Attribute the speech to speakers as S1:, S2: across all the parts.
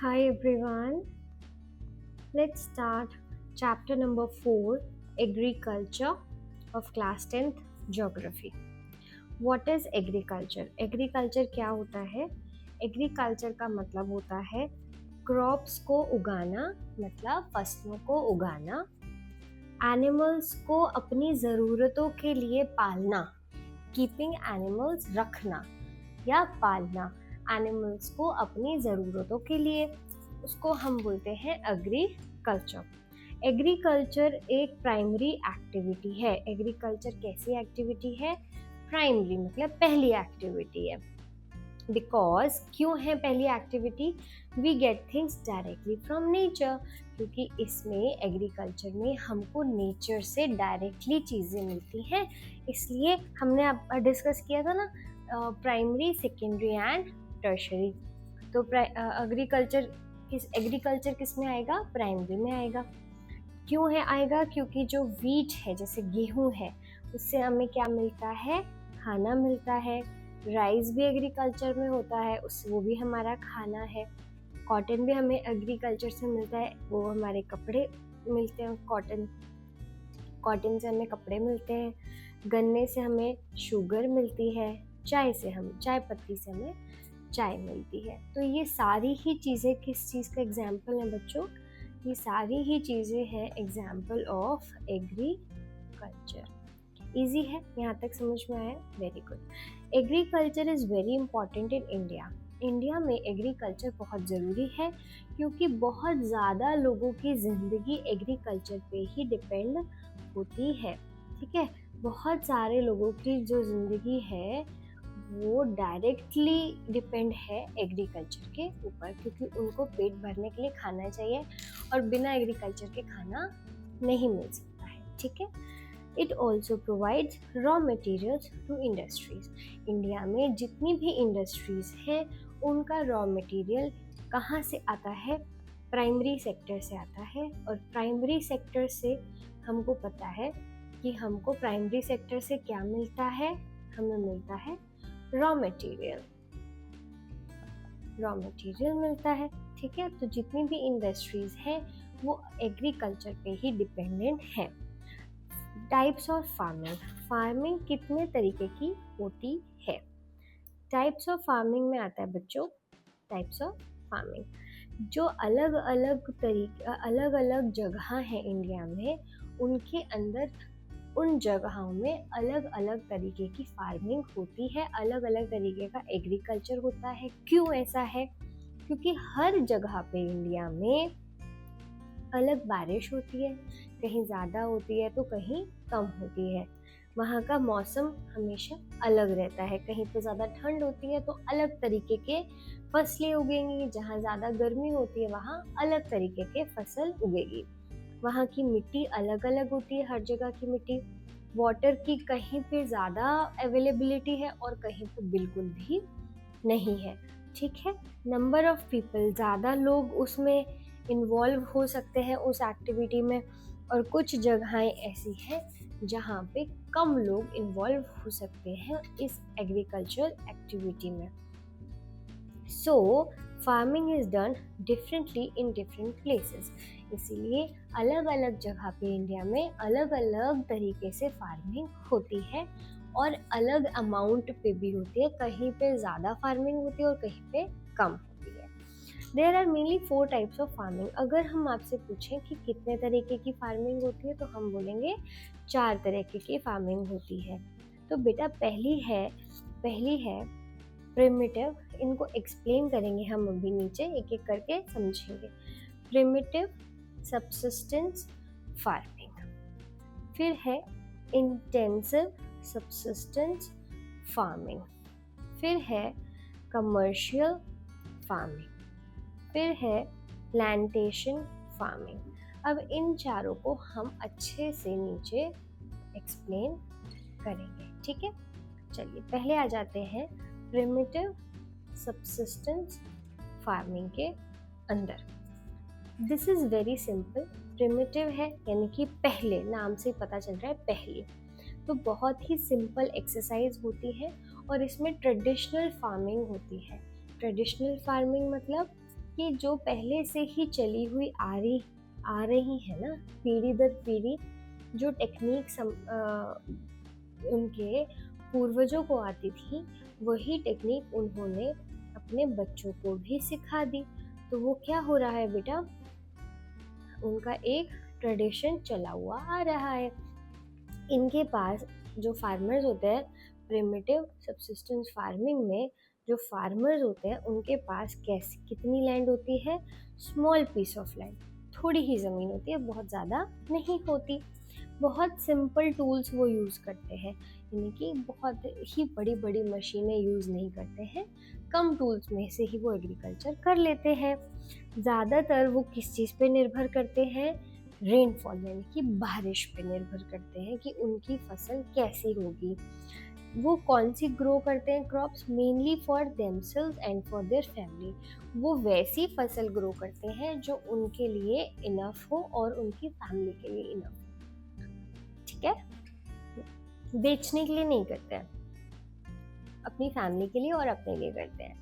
S1: Hi everyone, let's start chapter number 4 Agriculture of class 10th Geography. What is agriculture? Agriculture क्या होता है? Agriculture का मतलब होता है क्रॉप्स को उगाना, मतलब फसलों को उगाना, एनिमल्स को अपनी ज़रूरतों के लिए पालना, कीपिंग एनिमल्स रखना या पालना एनिमल्स को अपनी ज़रूरतों के लिए, उसको हम बोलते हैं एग्रीकल्चर। एग्रीकल्चर एक प्राइमरी एक्टिविटी है। एग्रीकल्चर कैसी एक्टिविटी है? प्राइमरी मतलब पहली एक्टिविटी है। बिकॉज क्यों है पहली activity? We get things directly from nature, क्योंकि इसमें एग्रीकल्चर में हमको नेचर से डायरेक्टली चीज़ें मिलती हैं। इसलिए हमने अब डिस्कस किया था ना, प्राइमरी, सेकेंडरी एंड टर्शरी। तो एग्रीकल्चर किस में आएगा? प्राइमरी में आएगा। क्यों है आएगा? क्योंकि जो वीट है, जैसे गेहूं है, उससे हमें क्या मिलता है? खाना मिलता है। राइस भी एग्रीकल्चर में होता है, उससे वो भी हमारा खाना है। कॉटन भी हमें एग्रीकल्चर से मिलता है, वो हमारे कपड़े मिलते हैं। कॉटन से हमें कपड़े मिलते हैं। गन्ने से हमें शुगर मिलती है। चाय पत्ती से हमें चाय मिलती है। तो ये सारी ही चीज़ें किस चीज़ का एग्जाम्पल है बच्चों? ये सारी ही चीज़ें हैं एग्जाम्पल ऑफ एग्रीकल्चर। इजी है? यहाँ तक समझ में आया? Very good. Agriculture is very important in India. India में एग्रीकल्चर बहुत ज़रूरी है, क्योंकि बहुत ज़्यादा लोगों की ज़िंदगी एग्रीकल्चर पे ही डिपेंड होती है। ठीक है, बहुत सारे लोगों की जो ज़िंदगी है वो डायरेक्टली डिपेंड है एग्रीकल्चर के ऊपर, क्योंकि उनको पेट भरने के लिए खाना चाहिए और बिना एग्रीकल्चर के खाना नहीं मिल सकता है। ठीक है, it also provides raw materials to industries. India में जितनी भी इंडस्ट्रीज हैं उनका रॉ मटेरियल कहाँ से आता है? प्राइमरी सेक्टर से आता है। और प्राइमरी सेक्टर से हमको पता है कि हमको प्राइमरी सेक्टर से क्या मिलता है? हमें मिलता है रॉ मटेरियल मिलता है। ठीक है, तो जितनी भी इंडस्ट्रीज हैं वो एग्रीकल्चर पे ही डिपेंडेंट है। टाइप्स ऑफ फार्मिंग कितने तरीके की होती है? टाइप्स ऑफ फार्मिंग में आता है बच्चों, टाइप्स ऑफ फार्मिंग जो अलग अलग जगह है इंडिया में, उनके अंदर उन जगहों में अलग अलग तरीके की फार्मिंग होती है, अलग अलग तरीके का एग्रीकल्चर होता है। क्यों ऐसा है? क्योंकि हर जगह पे इंडिया में अलग बारिश होती है, कहीं ज़्यादा होती है तो कहीं कम होती है। वहाँ का मौसम हमेशा अलग रहता है, कहीं पे ज़्यादा ठंड होती है तो अलग तरीके के फसलें उगेंगी, जहाँ ज़्यादा गर्मी होती है वहाँ अलग तरीके के फसल उगेगी। वहाँ की मिट्टी अलग अलग होती है, हर जगह की मिट्टी। वाटर की कहीं पे ज़्यादा अवेलेबिलिटी है और कहीं पे बिल्कुल भी नहीं है। ठीक है, नंबर ऑफ पीपल, ज़्यादा लोग उसमें इन्वॉल्व हो सकते हैं उस एक्टिविटी में, और कुछ जगहें ऐसी हैं जहाँ पे कम लोग इन्वॉल्व हो सकते हैं इस एग्रीकल्चर एक्टिविटी में। So farming is done differently in different places. इसीलिए अलग अलग जगह पे इंडिया में अलग अलग तरीके से फार्मिंग होती है और अलग अमाउंट पे भी होती है। कहीं पे ज़्यादा फार्मिंग होती है और कहीं पे कम होती है। There are mainly 4 types of farming. अगर हम आपसे पूछें कि कितने तरीके की फार्मिंग होती है तो हम बोलेंगे 4 तरीके की फार्मिंग होती है। तो बेटा पहली है प्रिमिटिव। इनको एक्सप्लेन करेंगे हम अभी, नीचे एक एक करके समझेंगे। प्रिमिटिव सबसिस्टेंस फार्मिंग, फिर है इंटेंसिव सबसिस्टेंस फार्मिंग, फिर है कमर्शियल फार्मिंग, फिर है प्लांटेशन फार्मिंग। अब इन चारों को हम अच्छे से नीचे एक्सप्लेन करेंगे। ठीक है, चलिए पहले आ जाते हैं प्रिमिटिव सबसिस्टेंस फार्मिंग के अंदर। This is very simple. Primitive है यानी कि पहले, नाम से पता चल रहा है पहले, तो बहुत ही सिंपल एक्सरसाइज होती है और इसमें ट्रेडिशनल फार्मिंग होती है। ट्रेडिशनल फार्मिंग मतलब कि जो पहले से ही चली हुई आ रही है ना, पीढ़ी दर पीढ़ी, जो टेक्निक उनके पूर्वजों को आती थी, वही टेक्निक उन्होंने अपने बच्चों को भी सिखा दी। तो वो क्या हो रहा है बेटा, उनका एक ट्रेडिशन चला हुआ आ रहा है। इनके पास जो फार्मर्स होते हैं, प्रिमिटिव सब्सिस्टेंस फार्मिंग में जो फार्मर्स होते हैं, उनके पास कैसी कितनी लैंड होती है, स्मॉल पीस ऑफ लैंड, थोड़ी ही ज़मीन होती है, बहुत ज़्यादा नहीं होती। बहुत सिंपल टूल्स वो यूज़ करते हैं, यानी कि बहुत ही बड़ी बड़ी मशीनें यूज़ नहीं करते हैं, कम टूल्स में से ही वो एग्रीकल्चर कर लेते हैं। ज़्यादातर वो किस चीज़ पे निर्भर करते हैं, रेनफॉल यानी कि बारिश पे निर्भर करते हैं कि उनकी फसल कैसी होगी। वो कौन सी ग्रो करते हैं crops, mainly for themselves and for their family. वो वैसी फसल ग्रो करते हैं जो उनके लिए इनफ हो और उनकी फैमिली के लिए इनफ हो, ठीक है। बेचने के लिए नहीं करते हैं, अपनी फैमिली के लिए और अपने लिए करते हैं।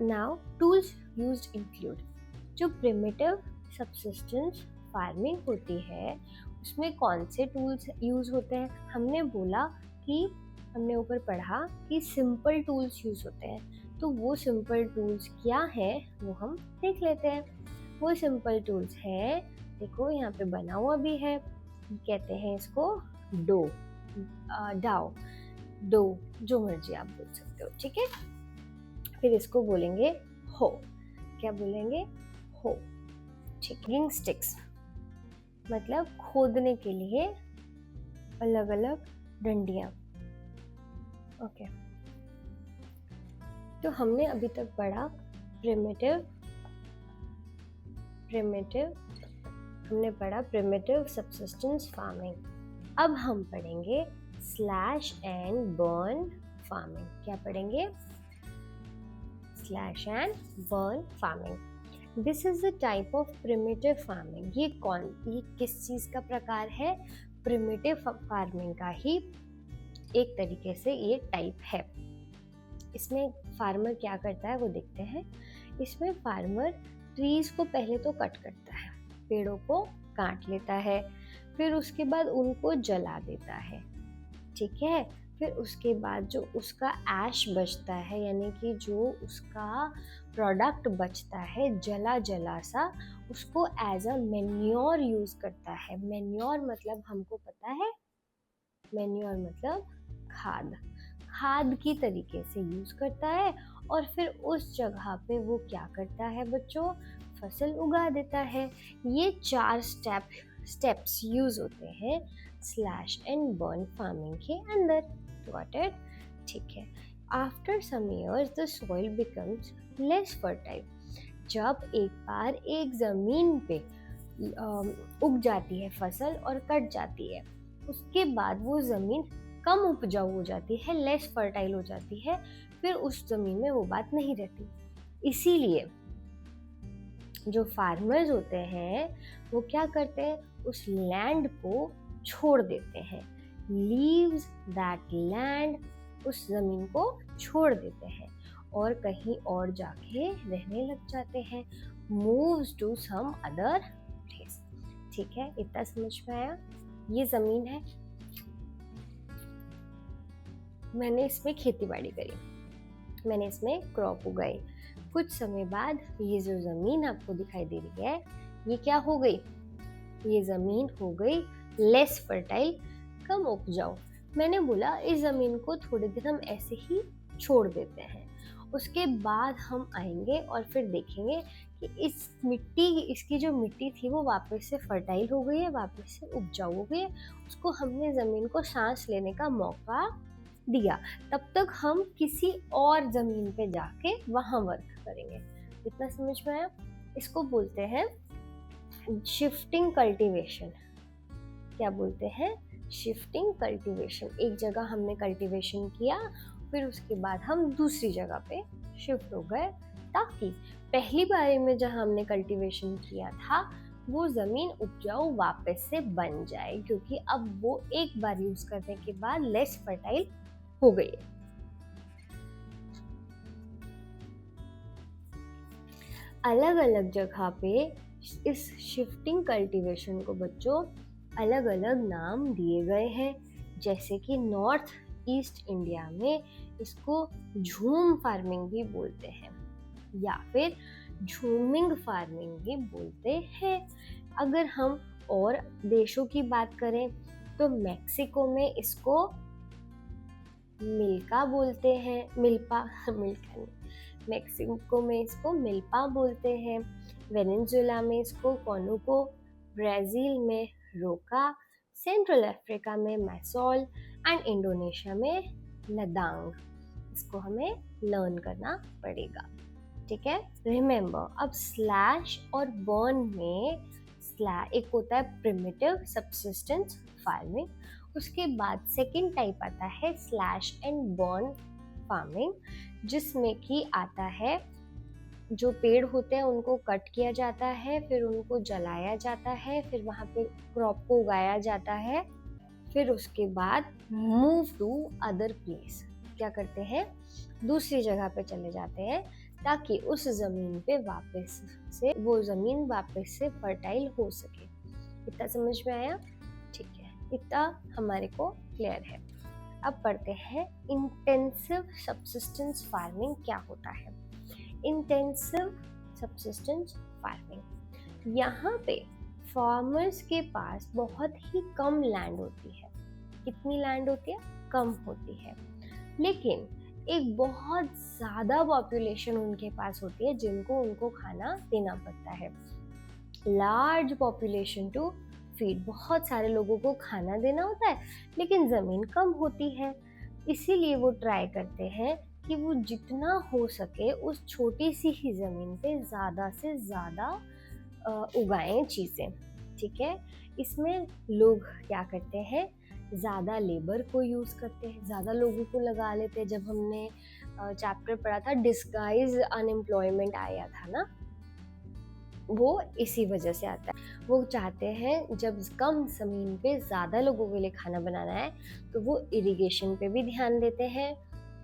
S1: नाउ टूल्स यूज्ड इंक्लूड, जो प्रिमिटिव सब्सिस्टेंस फार्मिंग होती है उसमें कौन से टूल्स यूज होते हैं। हमने ऊपर पढ़ा कि सिंपल टूल्स यूज होते हैं, तो वो सिंपल टूल्स क्या है वो हम देख लेते हैं। वो सिंपल टूल्स है, देखो यहाँ पे बना हुआ भी है, कहते हैं इसको डो, जो मर्जी आप बोल सकते हो, ठीक है। फिर इसको बोलेंगे हो, क्या बोलेंगे, हो, ठीक। रिंग स्टिक्स मतलब खोदने के लिए अलग अलग डंडियां, ओके। तो हमने अभी तक पढ़ा प्रिमिटिव सब्सिस्टेंस फार्मिंग। अब हम पढ़ेंगे स्लैश एंड बर्न फार्मिंग। क्या पढ़ेंगे, slash and burn farming. This is the type of primitive farming. ये किस चीज का प्रकार है, प्रिमिटिव फार्मिंग का ही एक तरीके से ये टाइप है। इसमें फार्मर क्या करता है वो देखते हैं। इसमें फार्मर ट्रीज को पहले तो कट करता है, पेड़ों को काट लेता है, फिर उसके बाद उनको जला देता है, ठीक है। फिर उसके बाद जो उसका ऐश बचता है, यानी कि जो उसका प्रोडक्ट बचता है जला जला सा, उसको एज अ मैन्योर यूज करता है। मैन्योर मतलब हमको पता है, मैन्योर मतलब खाद की तरीके से यूज करता है। और फिर उस जगह पे वो क्या करता है बच्चों, फसल उगा देता है। ये 4 स्टेप्स यूज होते हैं स्लैश एंड बर्न फार्मिंग के अंदर, गॉट इट, ठीक है। After some years the soil becomes less fertile. जब एक बार एक जमीन पे उग जाती है फसल और कट जाती है, उसके बाद वो जमीन कम उपजाऊ हो जाती है, लेस फर्टाइल हो जाती है, फिर उस जमीन में वो बात नहीं रहती। इसीलिए जो फार्मर्स होते हैं वो क्या करते हैं, उस लैंड को छोड़ देते हैं, लीव्स दैट लैंड, उस जमीन को छोड़ देते हैं और कहीं और जाके रहने लग जाते हैं, moves to some other place, ठीक है। इतना समझ में आया। ये जमीन है, मैंने इसमें खेती बाड़ी करी, मैंने इसमें क्रॉप उगाई। कुछ समय बाद ये जो जमीन आपको दिखाई दे रही है, ये क्या हो गई, ये जमीन हो गई लेस फर्टाइल, कम उपजाऊ। मैंने बोला इस जमीन को थोड़े दिन हम ऐसे ही छोड़ देते हैं, उसके बाद हम आएंगे और फिर देखेंगे कि इसकी जो मिट्टी थी वो वापस से फर्टाइल हो गई है, वापस से उपजाऊ हो गई है, उसको हमने जमीन को सांस लेने का मौका दिया। तब तक हम किसी और जमीन पे जाके वहां वर्क करेंगे। इतना समझ में आया। इसको बोलते हैं शिफ्टिंग कल्टीवेशन। क्या बोलते हैं, शिफ्टिंग कल्टीवेशन। एक जगह हमने कल्टीवेशन किया, फिर उसके बाद हम दूसरी जगह पे शिफ्ट हो गए, ताकि पहली बारी में जब हमने कल्टीवेशन किया था वो जमीन उपजाऊ वापस से बन जाए, क्योंकि अब वो एक बार यूज करने के बाद लेस फर्टाइल हो गई है। अलग अलग जगह पे इस शिफ्टिंग कल्टीवेशन को बच्चों अलग अलग नाम दिए गए हैं। जैसे कि नॉर्थ ईस्ट इंडिया में इसको झूम फार्मिंग भी बोलते हैं या फिर झूमिंग फार्मिंग भी बोलते हैं। अगर हम और देशों की बात करें तो मेक्सिको में इसको मिल्का बोलते हैं, मिल्पा मिल्का नहीं, मेक्सिको में इसको मिल्पा बोलते हैं, वेनेजुएला में इसको कोनुको, ब्राज़ील में रोका, सेंट्रल अफ्रीका में मैसोल एंड इंडोनेशिया में लदांग। इसको हमें लर्न करना पड़ेगा, ठीक है। रिमेंबर, अब स्लैश और बर्न में एक होता है प्रिमिटिव सबसिस्टेंस फार्मिंग, उसके बाद सेकेंड टाइप आता है स्लैश एंड बर्न फार्मिंग, जिसमें कि आता है जो पेड़ होते हैं उनको कट किया जाता है, फिर उनको जलाया जाता है, फिर वहाँ पे क्रॉप को उगाया जाता है, फिर उसके बाद मूव टू अदर प्लेस, क्या करते हैं दूसरी जगह पे चले जाते हैं ताकि उस ज़मीन पे वापस से वो ज़मीन वापस से फर्टाइल हो सके। इतना समझ में आया? ठीक है, इतना हमारे को क्लियर है। अब पढ़ते हैं इंटेंसिव सबसिस्टेंस फार्मिंग क्या होता है। इंटेंसिव सबसिस्टेंस फार्मिंग, यहाँ पे फार्मर्स के पास बहुत ही कम लैंड होती है। कितनी लैंड होती है? कम होती है, लेकिन एक बहुत ज़्यादा पॉपुलेशन उनके पास होती है जिनको उनको खाना देना पड़ता है। लार्ज पॉपुलेशन टू फीड, बहुत सारे लोगों को खाना देना होता है लेकिन ज़मीन कम होती है, इसीलिए वो ट्राई करते हैं कि वो जितना हो सके उस छोटी सी ही ज़मीन पे ज़्यादा से ज़्यादा उगाएं चीज़ें, ठीक है। इसमें लोग क्या करते हैं, ज़्यादा लेबर को यूज़ करते हैं, ज़्यादा लोगों को लगा लेते हैं। जब हमने चैप्टर पढ़ा था डिस्गाइज अनएम्प्लॉयमेंट आया था ना, वो इसी वजह से आता है। वो चाहते हैं जब कम ज़मीन पे ज़्यादा लोगों के लिए खाना बनाना है तो वो इरिगेशन पे भी ध्यान देते हैं,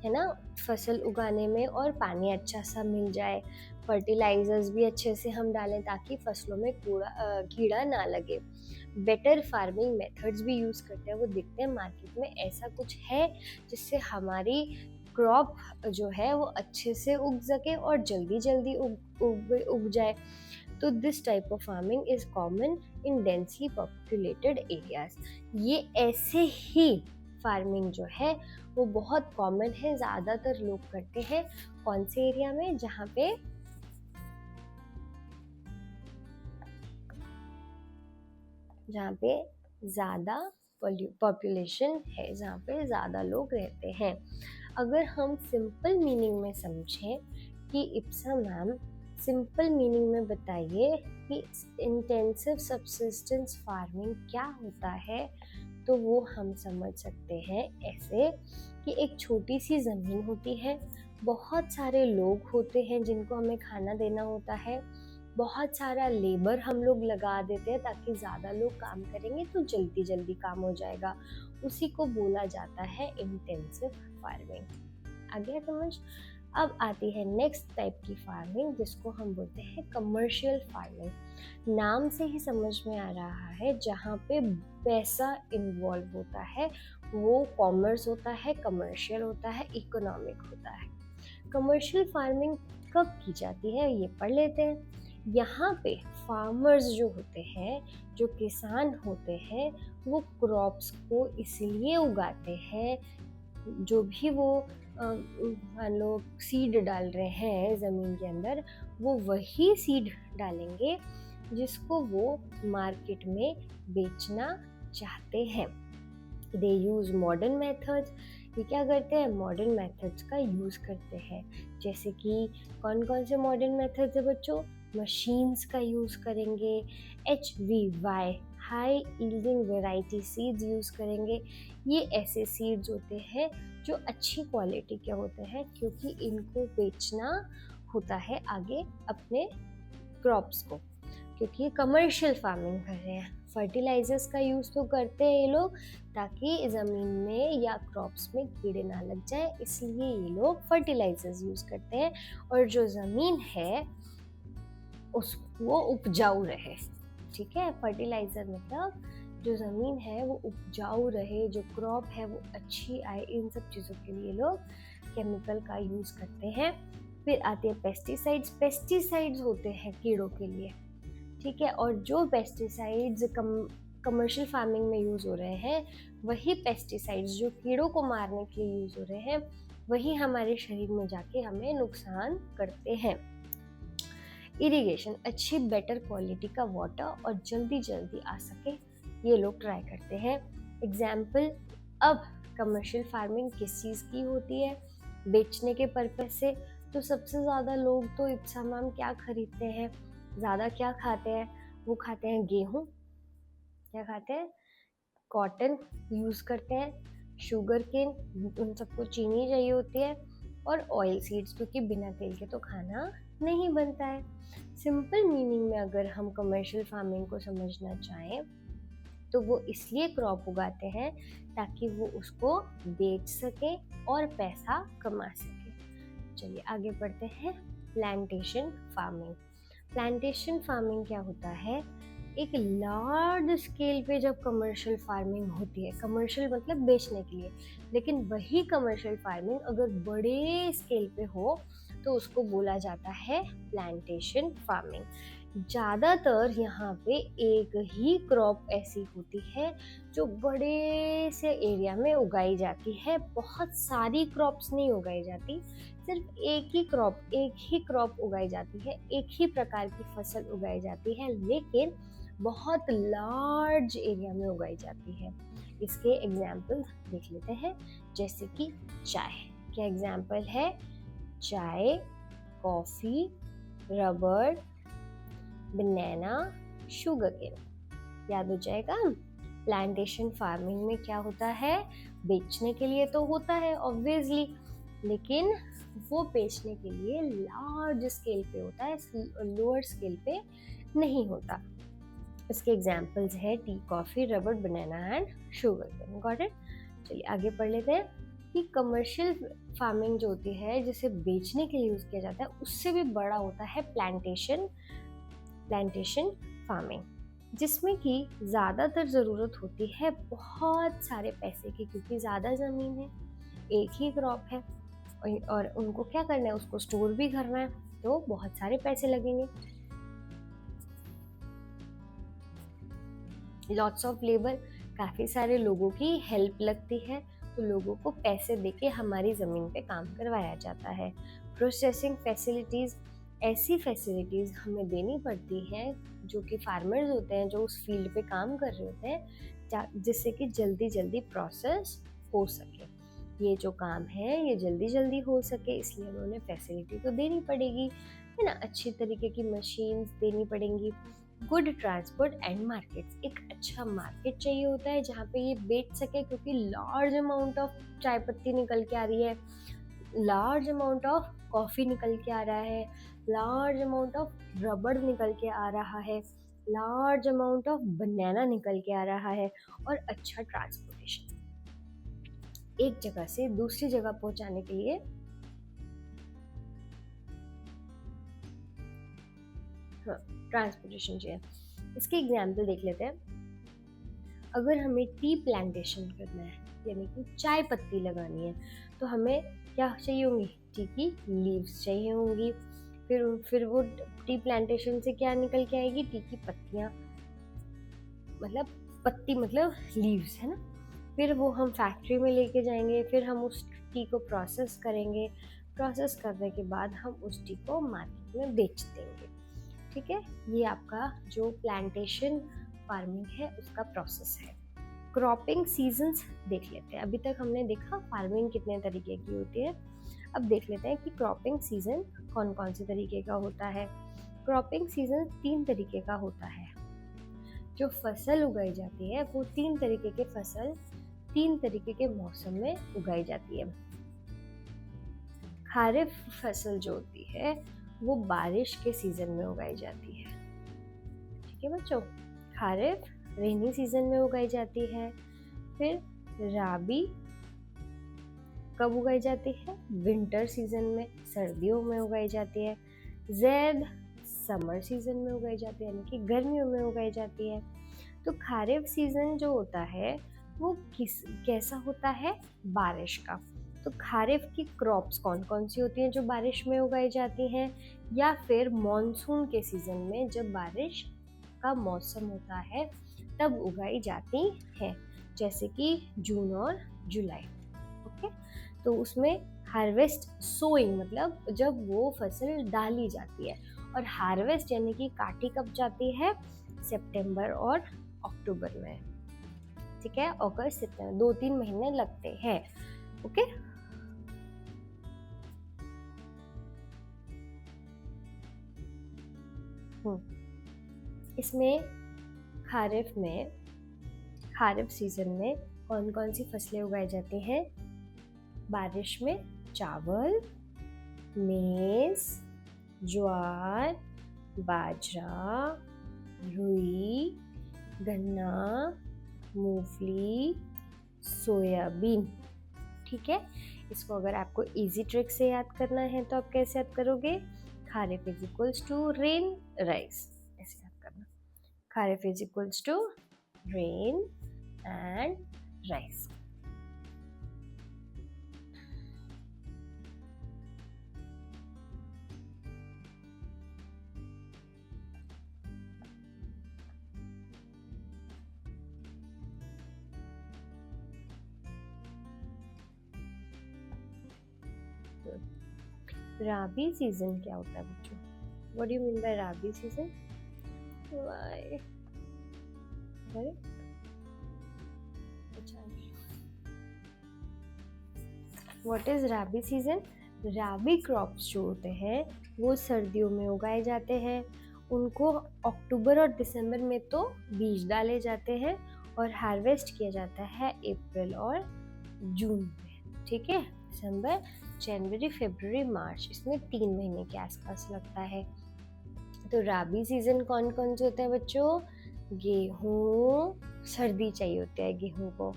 S1: है ना, फसल उगाने में, और पानी अच्छा सा मिल जाए, फर्टिलाइजर्स भी अच्छे से हम डालें ताकि फसलों में कीड़ा ना लगे। बेटर फार्मिंग मेथड्स भी यूज़ करते हैं। वो देखते हैं मार्केट में ऐसा कुछ है जिससे हमारी क्रॉप जो है वो अच्छे से उग सके और जल्दी जल्दी उग जाए। तो this type of farming is common in densely populated areas. ये ऐसे ही फार्मिंग जो है वो बहुत कॉमन है, ज़्यादातर लोग करते हैं कौन से एरिया में, जहाँ पे ज़्यादा पॉपुलेशन है, जहाँ पे ज़्यादा लोग रहते हैं। अगर हम सिंपल मीनिंग में समझें कि इप्सा मैम सिंपल मीनिंग में बताइए कि इंटेंसिव सबसिस्टेंस फार्मिंग क्या होता है, तो वो हम समझ सकते हैं ऐसे कि एक छोटी सी ज़मीन होती है, बहुत सारे लोग होते हैं जिनको हमें खाना देना होता है, बहुत सारा लेबर हम लोग लगा देते हैं ताकि ज़्यादा लोग काम करेंगे तो जल्दी जल्दी काम हो जाएगा, उसी को बोला जाता है इंटेंसिव फार्मिंग। आ गया समझ? अब आती है नेक्स्ट टाइप की फार्मिंग जिसको हम बोलते हैं कमर्शियल फार्मिंग। नाम से ही समझ में आ रहा है, जहाँ पे पैसा इन्वॉल्व होता है, वो कॉमर्स होता है, कमर्शियल होता है, इकोनॉमिक होता है। कमर्शियल फार्मिंग कब की जाती है ये पढ़ लेते हैं। यहाँ पे फार्मर्स जो होते हैं, जो किसान होते हैं, वो क्रॉप्स को इसलिए उगाते हैं, जो भी वो मान लो सीड डाल रहे हैं ज़मीन के अंदर, वो वही सीड डालेंगे जिसको वो मार्केट में बेचना चाहते हैं। दे यूज़ मॉडर्न मेथड्स। ये क्या करते हैं, मॉडर्न मेथड्स का यूज़ करते हैं। जैसे कि कौन कौन से मॉडर्न मेथड्स है बच्चों? मशीन्स का यूज़ करेंगे, HVY high yielding variety seeds use करेंगे। ये ऐसे सीड्स होते हैं जो अच्छी क्वालिटी के होते हैं क्योंकि इनको बेचना होता है आगे अपने क्रॉप्स को, क्योंकि कमर्शियल फार्मिंग कर रहे हैं। फर्टिलाइजर्स का यूज़ तो करते हैं ये लोग ताकि ज़मीन में या क्रॉप्स में कीड़े ना लग जाए, इसलिए ये लोग फर्टिलाइजर्स यूज़ करते हैं। और जो ज़मीन है वो उपजाऊ रहे। ठीक है, फर्टिलाइजर मतलब जो ज़मीन है वो उपजाऊ रहे, जो क्रॉप है वो अच्छी आए, इन सब चीज़ों के लिए लोग केमिकल का यूज़ करते हैं। फिर आते हैं पेस्टिसाइड्स। पेस्टिसाइड्स होते हैं कीड़ों के लिए, ठीक है, और जो पेस्टिसाइड्स कमर्शियल फार्मिंग में यूज़ हो रहे हैं, वही पेस्टिसाइड्स जो कीड़ों को मारने के लिए यूज़ हो रहे हैं, वही हमारे शरीर में जाके हमें नुकसान करते हैं। इरिगेशन, अच्छी बेटर क्वालिटी का वाटर और जल्दी जल्दी आ सके, ये लोग ट्राई करते हैं। एग्जाम्पल, अब कमर्शियल फार्मिंग किस चीज़ की होती है? बेचने के पर्पस से। तो सबसे ज़्यादा लोग तो इप्सामाम क्या खरीदते हैं, ज़्यादा क्या खाते हैं? वो खाते हैं गेहूँ, क्या खाते हैं, कॉटन यूज़ करते हैं, शुगर केन, उन सबको चीनी चाहिए होती है, और ऑयल सीड्स, क्योंकि बिना तेल के तो खाना नहीं बनता है। सिंपल मीनिंग में अगर हम कमर्शियल फार्मिंग को समझना चाहें तो वो इसलिए क्रॉप उगाते हैं ताकि वो उसको बेच सके और पैसा कमा सके। चलिए आगे बढ़ते हैं। Plantation farming. प्लांटेशन फार्मिंग क्या होता है? एक लार्ज स्केल पे जब कमर्शियल फार्मिंग होती है, कमर्शियल मतलब बेचने के लिए, लेकिन वही कमर्शियल फार्मिंग अगर बड़े स्केल पे हो तो उसको बोला जाता है प्लांटेशन फार्मिंग। ज़्यादातर यहाँ पे एक ही क्रॉप ऐसी होती है जो बड़े से एरिया में उगाई जाती है, बहुत सारी क्रॉप्स नहीं उगाई जाती, सिर्फ एक ही क्रॉप उगाई जाती है, एक ही प्रकार की फसल उगाई जाती है, लेकिन बहुत लार्ज एरिया में उगाई जाती है। इसके एग्जाम्पल देख लेते हैं, जैसे कि चाय। क्या एग्जाम्पल है? चाय, कॉफ़ी, रबर, बनाना, शुगर केन। याद हो जाएगा। प्लांटेशन फार्मिंग में क्या होता है? बेचने के लिए तो होता है ऑब्वियसली, लेकिन वो बेचने के लिए लार्ज स्केल पे होता है, लोअर स्केल पे नहीं होता। इसके एग्जाम्पल्स है tea, coffee, rubber, banana and sugarcane. Got it? चलिए आगे पढ़ लेते हैं कि कमर्शियल फार्मिंग जो होती है, जिसे बेचने के लिए यूज़ किया जाता है, उससे भी बड़ा होता है प्लांटेशन फार्मिंग, जिसमें कि ज़्यादातर ज़रूरत होती है बहुत सारे पैसे की, क्योंकि ज़्यादा ज़मीन है, एक ही क्रॉप है, और उनको क्या करना है, उसको स्टोर भी करना है, तो बहुत सारे पैसे लगेंगे। लॉट्स ऑफ लेबर, काफ़ी सारे लोगों की हेल्प लगती है, तो लोगों को पैसे देके हमारी ज़मीन पे काम करवाया जाता है। प्रोसेसिंग फैसिलिटीज़, ऐसी फैसिलिटीज़ हमें देनी पड़ती हैं जो कि फार्मर्स होते हैं, जो उस फील्ड पे काम कर रहे होते हैं, जिससे कि जल्दी जल्दी प्रोसेस हो सके। ये जो काम है ये जल्दी जल्दी हो सके, इसलिए उन्होंने फैसिलिटी तो देनी पड़ेगी, है ना। अच्छी तरीके की मशीन्स देनी पड़ेंगी। गुड ट्रांसपोर्ट एंड मार्केट्स, एक अच्छा मार्केट चाहिए होता है जहाँ पे ये बेच सके, क्योंकि लार्ज अमाउंट ऑफ चाय पत्ती निकल के आ रही है, लार्ज अमाउंट ऑफ कॉफ़ी निकल के आ रहा है, लार्ज अमाउंट ऑफ रबर निकल के आ रहा है, लार्ज अमाउंट ऑफ बनाना निकल के आ रहा है, और अच्छा ट्रांसपोर्टेशन एक जगह से दूसरी जगह पहुंचाने के लिए ट्रांसपोर्टेशन चाहिए। इसके एग्जाम्पल देख लेते हैं। अगर हमें टी प्लांटेशन करना है, यानी कि चाय पत्ती लगानी है, तो हमें क्या चाहिए होंगी? टी की लीव्स चाहिए होंगी। फिर वो टी प्लांटेशन से क्या निकल के आएगी? टी की पत्तियाँ, मतलब पत्ती मतलब लीव्स, है ना। फिर वो हम फैक्ट्री में लेके जाएंगे, फिर हम उस टी को प्रोसेस करेंगे, प्रोसेस करने के बाद हम उस टी को मार्केट में बेच देंगे। ठीक है, ये आपका जो प्लांटेशन फार्मिंग है उसका प्रोसेस है। क्रॉपिंग सीजन्स देख लेते हैं। अभी तक हमने देखा फार्मिंग कितने तरीके की होती है, अब देख लेते हैं कि क्रॉपिंग सीजन कौन कौन से तरीके का होता है। क्रॉपिंग सीजन 3 तरीके का होता है। जो फसल उगाई जाती है वो 3 तरीके के फसल 3 तरीके के मौसम में उगाई जाती है। खारिफ फसल जो होती है वो बारिश के सीजन में उगाई जाती है। ठीक है बच्चों, खारिफ रेनी सीजन में उगाई जाती है। फिर राबी कब उगाई जाती है? विंटर सीजन में, सर्दियों में उगाई जाती है। ज़ैद समर सीजन में उगाई जाती है, यानी कि गर्मियों में उगाई जाती है। तो खारिफ सीजन जो होता है वो कैसा होता है, बारिश का। तो खारिफ की क्रॉप्स कौन कौन सी होती हैं जो बारिश में उगाई जाती हैं, या फिर मॉनसून के सीजन में जब बारिश का मौसम होता है तब उगाई जाती है, जैसे कि जून और जुलाई। ओके, तो उसमें हार्वेस्ट सोइंग मतलब जब वो फसल डाली जाती है, और हार्वेस्ट यानी कि काटी कब जाती है, सितंबर और अक्टूबर में। ठीक है, अगस्त सितंबर 2-3 महीने लगते हैं। ओके, इसमें खारिफ सीजन में कौन कौन सी फसलें उगाई जाती हैं, बारिश में चावल, मेज, ज्वार, बाजरा, रुई, गन्ना, मूंगफली, सोयाबीन। ठीक है, इसको अगर आपको इजी ट्रिक से याद करना है तो आप कैसे याद करोगे, kharif is equals to rain rice, ऐसे याद करना। Kharif is equals to rain and rice. Rabi season क्या होता है बच्चों? What do you mean by rabi season? Why? अरे what is rabi season? Rabi crops जो होते हैं वो सर्दियों में उगाए जाते हैं। उनको अक्टूबर और दिसंबर में तो बीज डाले जाते हैं और हार्वेस्ट किया जाता है अप्रैल और जून में। ठीक है, दिसंबर, जनवरी, फरवरी, मार्च, इसमें 3 महीने के आसपास लगता है। तो राबी सीजन कौन कौन से होते हैं बच्चों? गेहूँ, सर्दी चाहिए होती है गेहूँ को,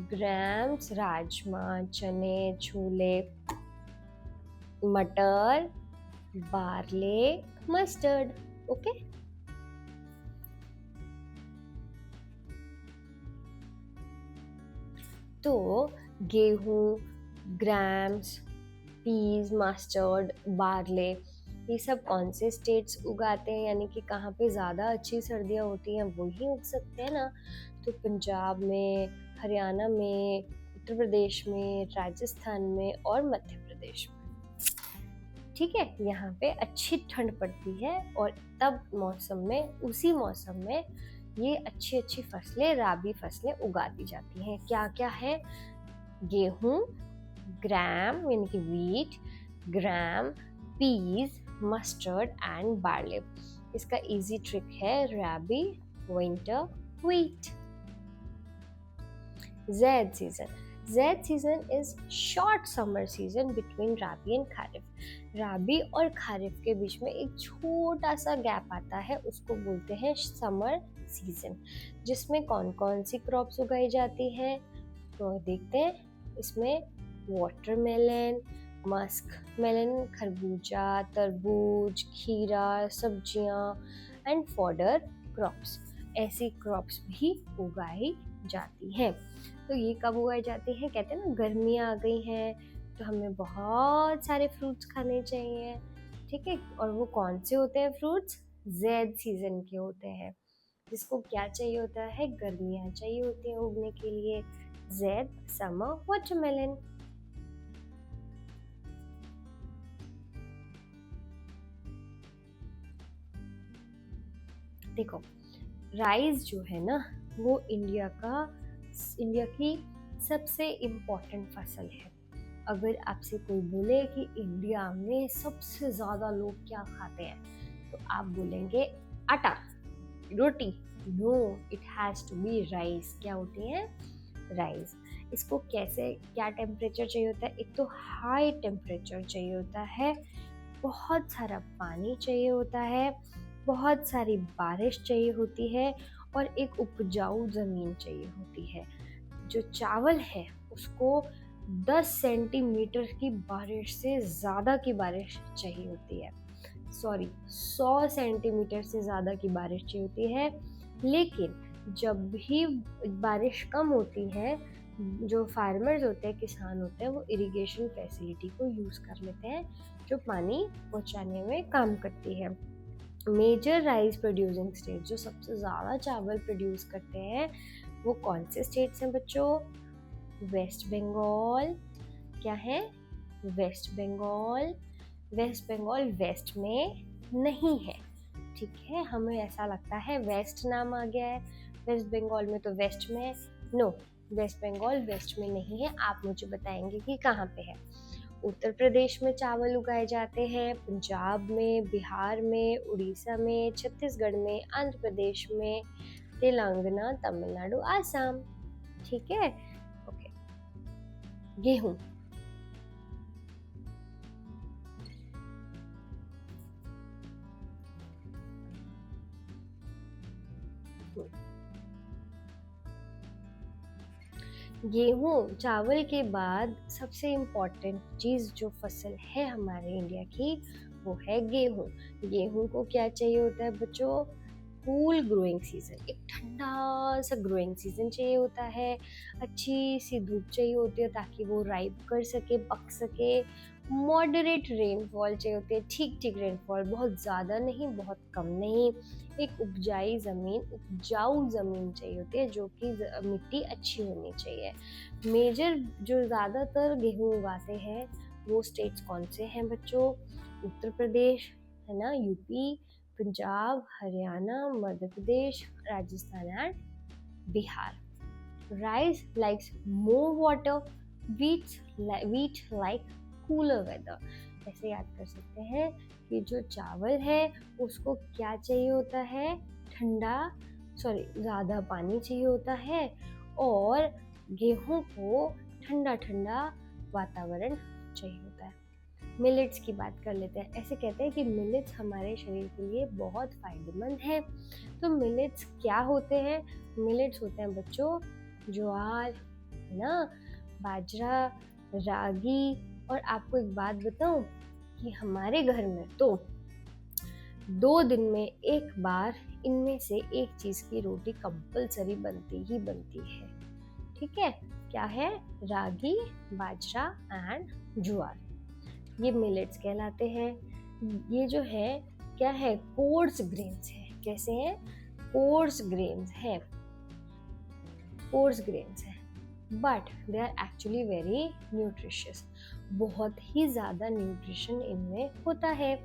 S1: ग्राम्स, राजमा, चने, छोले, मटर, बार्ले, मस्टर्ड। ओके, तो गेहूँ, ग्राम्स, पीज, मस्टर्ड, बार्ले, ये सब कौन से स्टेट्स उगाते हैं, यानी कि कहाँ पे ज़्यादा अच्छी सर्दियाँ होती हैं वही उग सकते हैं ना। तो पंजाब में, हरियाणा में, उत्तर प्रदेश में, राजस्थान में और मध्य प्रदेश में। ठीक है, यहाँ पे अच्छी ठंड पड़ती है और तब मौसम में, उसी मौसम में ये अच्छी अच्छी फसलें, राबी फसलें उगा दी जाती हैं। क्या क्या है? गेहूँ, ग्राम यानी कि wheat, gram, peas, mustard and barley. इसका इजी ट्रिक है rabi, winter, wheat. Zaid season. Zaid season is short summer season between rabi and kharif. Rabi और खारिफ के बीच में एक छोटा सा गैप आता है, उसको बोलते हैं समर सीजन, जिसमें कौन कौन सी क्रॉप्स उगाई जाती हैं तो देखते हैं। इसमें वाटरमेलन, मस्क मेलन, खरबूजा, तरबूज, खीरा, सब्जियां एंड फॉडर क्रॉप्स, ऐसी क्रॉप्स भी उगाई जाती हैं। तो ये कब उगाई जाती हैं? कहते हैं ना गर्मियाँ आ गई हैं तो हमें बहुत सारे फ्रूट्स खाने चाहिए। ठीक है, और वो कौन से होते हैं फ्रूट्स? ज़ैद सीजन के होते हैं। जिसको क्या चाहिए होता है? गर्मियाँ चाहिए होती हैं उगने के लिए। ज़ैद, समर, वाटरमेलन। देखो, राइस जो है ना वो इंडिया की सबसे इम्पोर्टेंट फसल है। अगर आपसे कोई बोले कि इंडिया में सबसे ज़्यादा लोग क्या खाते हैं तो आप बोलेंगे आटा, रोटी। No, it has to be rice. क्या होती है? राइस। इसको कैसे, क्या टेम्परेचर चाहिए होता है? एक तो हाई टेम्परेचर चाहिए होता है, बहुत सारा पानी चाहिए होता है, बहुत सारी बारिश चाहिए होती है और एक उपजाऊ ज़मीन चाहिए होती है। जो चावल है उसको 10 सेंटीमीटर की बारिश से ज़्यादा की बारिश चाहिए होती है। 100 सेंटीमीटर से ज़्यादा की बारिश चाहिए होती है। लेकिन जब भी बारिश कम होती है, जो फार्मर्स होते हैं, किसान होते हैं, वो इरिगेशन फैसिलिटी को यूज़ कर लेते हैं, जो पानी पहुंचाने में काम करती है। मेजर राइस प्रोड्यूसिंग स्टेट, जो सबसे ज़्यादा चावल प्रोड्यूस करते हैं, वो कौन से स्टेट्स हैं बच्चों? वेस्ट बंगाल। क्या है? वेस्ट बंगाल। वेस्ट बंगाल वेस्ट में नहीं है, ठीक है। हमें ऐसा लगता है वेस्ट नाम आ गया है, वेस्ट बंगाल में तो वेस्ट में, नो, वेस्ट बंगाल वेस्ट में नहीं है। आप मुझे बताएंगे कि कहाँ पे है। उत्तर प्रदेश में चावल उगाए जाते हैं, पंजाब में, बिहार में, उड़ीसा में, छत्तीसगढ़ में, आंध्र प्रदेश में, तेलंगाना, तमिलनाडु, आसाम, ठीक है। ओके, गेहूं। गेहूं चावल के बाद सबसे इम्पोर्टेंट चीज़ जो फसल है हमारे इंडिया की, वो है गेहूं। गेहूं को क्या चाहिए होता है बच्चों? कूल ग्रोइंग सीजन, एक ठंडा सा ग्रोइंग सीजन चाहिए होता है। अच्छी सी धूप चाहिए होती है ताकि वो राइप कर सके, पक सके। मॉडरेट रेनफॉल चाहिए होती है, ठीक ठीक रेनफॉल, बहुत ज़्यादा नहीं, बहुत कम नहीं। एक उपजाऊ ज़मीन चाहिए होती है, जो कि मिट्टी अच्छी होनी चाहिए। मेजर जो ज़्यादातर गेहूँ उगाते हैं वो स्टेट्स कौन से हैं बच्चों? उत्तर प्रदेश है ना, UP, Punjab, Haryana, Madhya Pradesh, Rajasthan and Bihar. Rice likes more water, wheat like cooler weather. ऐसे याद कर सकते हैं कि जो चावल है उसको क्या चाहिए होता है? ज़्यादा पानी चाहिए होता है, और गेहूं को ठंडा ठंडा वातावरण चाहिए होता है। मिलेट्स की बात कर लेते हैं। ऐसे कहते हैं कि मिलेट्स हमारे शरीर के लिए बहुत फायदेमंद है। तो मिलेट्स क्या होते हैं? मिलेट्स होते हैं बच्चों ज्वार, है ना, बाजरा, रागी। और आपको एक बात बताऊं कि हमारे घर में तो 2 दिन में एक बार इनमें से एक चीज़ की रोटी कंपलसरी बनती ही बनती है, ठीक है। क्या है? रागी, बाजरा एंड ज्वार, ये मिलेट्स कहलाते हैं। ये जो है क्या है? कोर्स ग्रेन्स है। कैसे हैं? कोर्स ग्रेन्स है, कोर्स ग्रेन्स है, but they are actually very nutritious. बहुत ही ज़्यादा न्यूट्रिशन इनमें होता है।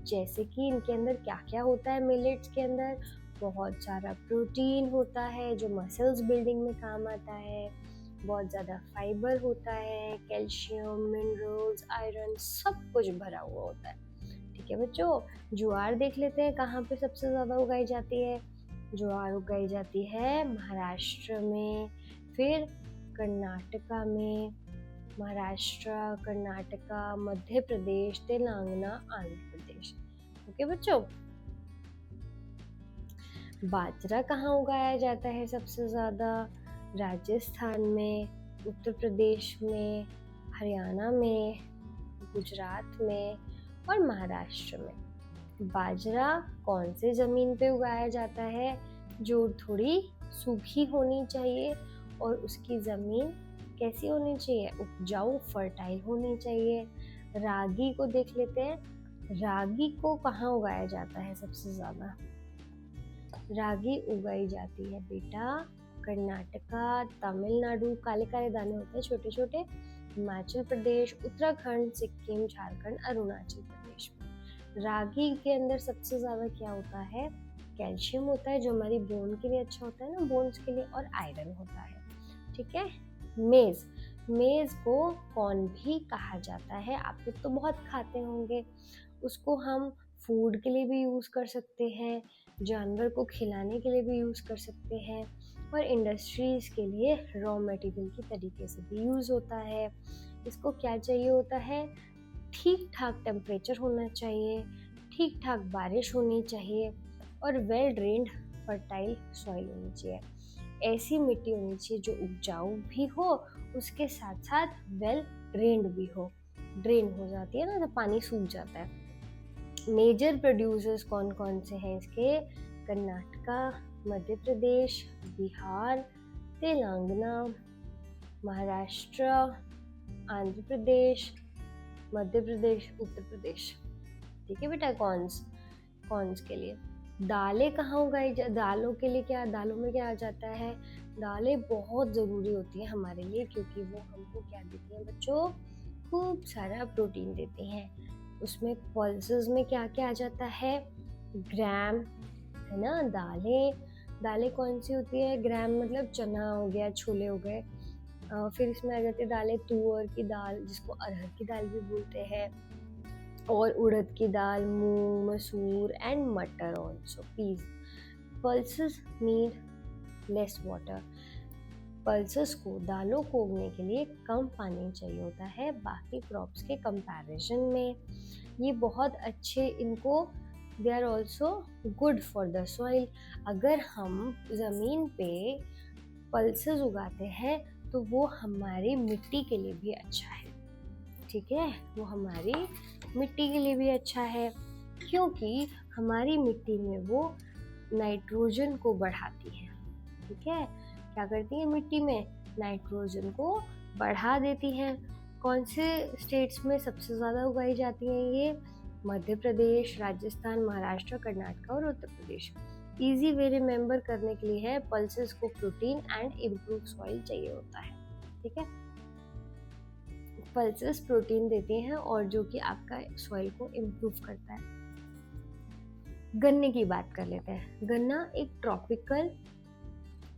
S1: जैसे कि इनके अंदर क्या क्या होता है? मिलेट्स के अंदर बहुत सारा प्रोटीन होता है जो मसल्स बिल्डिंग में काम आता है। बहुत ज़्यादा फाइबर होता है, कैल्शियम, मिनरल्स, आयरन, सब कुछ भरा हुआ होता है, ठीक है बच्चों। ज्वार देख लेते हैं कहाँ पे सबसे ज़्यादा उगाई जाती है। ज्वार उगाई जाती है महाराष्ट्र में, फिर कर्नाटका में, महाराष्ट्र, कर्नाटका, मध्य प्रदेश, तेलंगाना, आंध्र प्रदेश, ओके बच्चों। बाजरा कहाँ उगाया जाता है सबसे ज़्यादा? राजस्थान में, उत्तर प्रदेश में, हरियाणा में, गुजरात में और महाराष्ट्र में। बाजरा कौन से ज़मीन पे उगाया जाता है? जो थोड़ी सूखी होनी चाहिए, और उसकी ज़मीन कैसी होनी चाहिए? उपजाऊ, फर्टाइल होनी चाहिए। रागी को देख लेते हैं। रागी को कहाँ उगाया जाता है सबसे ज़्यादा? रागी उगाई जाती है बेटा कर्नाटका, तमिलनाडु, काले काले दाने होते हैं छोटे छोटे, हिमाचल प्रदेश, उत्तराखंड, सिक्किम, झारखंड, अरुणाचल प्रदेश में। रागी के अंदर सबसे ज़्यादा क्या होता है? कैल्शियम होता है, जो हमारी बोन के लिए अच्छा होता है ना, बोन्स के लिए, और आयरन होता है, ठीक है। मेज़, मेज़ को कौन भी कहा जाता है? आप लोग तो बहुत खाते होंगे। उसको हम फूड के लिए भी यूज़ कर सकते हैं, जानवर को खिलाने के लिए भी यूज़ कर सकते हैं, और इंडस्ट्रीज़ के लिए रॉ मटेरियल की तरीके से भी यूज़ होता है। इसको क्या चाहिए होता है? ठीक ठाक टेम्परेचर होना चाहिए, ठीक ठाक बारिश होनी चाहिए, और वेल ड्रेन्ड फर्टाइल सॉइल होनी चाहिए। ऐसी मिट्टी होनी चाहिए जो उपजाऊ भी हो, उसके साथ साथ वेल ड्रेन्ड भी हो। ड्रेन हो जाती है ना, तो पानी सूख जाता है, मेजर प्रोड्यूसर्स कौन कौन से हैं इसके? कर्नाटका, मध्य प्रदेश, बिहार, तेलंगाना, महाराष्ट्र, आंध्र प्रदेश, मध्य प्रदेश, उत्तर प्रदेश। ठीक है बेटा, कॉर्न्स कॉर्न्स के लिए। दालें कहाँ उगाई दालों के लिए क्या, दालों में क्या आ जाता है? दालें बहुत ज़रूरी होती हैं हमारे लिए, क्योंकि वो हमको क्या देती हैं बच्चों? खूब सारा प्रोटीन देती हैं। उसमें पल्सेस में क्या क्या आ जाता है? ग्राम, है ना। दालें कौन सी होती है? ग्राम मतलब चना हो गया, छोले हो गए। फिर इसमें आ जाती है दालें, तुअर की दाल जिसको अरहर की दाल भी बोलते हैं, और उड़द की दाल, मूंग, मसूर एंड मटर also, peas. Pulses need less water. Pulses को, दालों को उगने के लिए कम पानी चाहिए होता है बाकी क्रॉप्स के कंपैरिजन में। ये बहुत अच्छे, इनको they are also good for the soil. अगर हम ज़मीन पे पल्सेस उगाते हैं तो वो हमारी मिट्टी के लिए भी अच्छा है। ठीक है, वो हमारी मिट्टी के लिए भी अच्छा है, क्योंकि हमारी मिट्टी में वो नाइट्रोजन को बढ़ाती है। ठीक है, क्या करती है? मिट्टी में नाइट्रोजन को बढ़ा देती हैं। कौन से स्टेट्स में सबसे ज़्यादा उगाई जाती हैं ये? मध्य प्रदेश, राजस्थान, महाराष्ट्र, कर्नाटक और Uttar Pradesh. Easy way remember करने के लिए है, पल्सेस को प्रोटीन एंड इम्प्रूव सॉइल चाहिए होता है। ठीक है, पल्सेस प्रोटीन देती हैं और जो कि आपका सॉइल को इम्प्रूव करता है। गन्ने की बात कर लेते हैं। गन्ना एक ट्रॉपिकल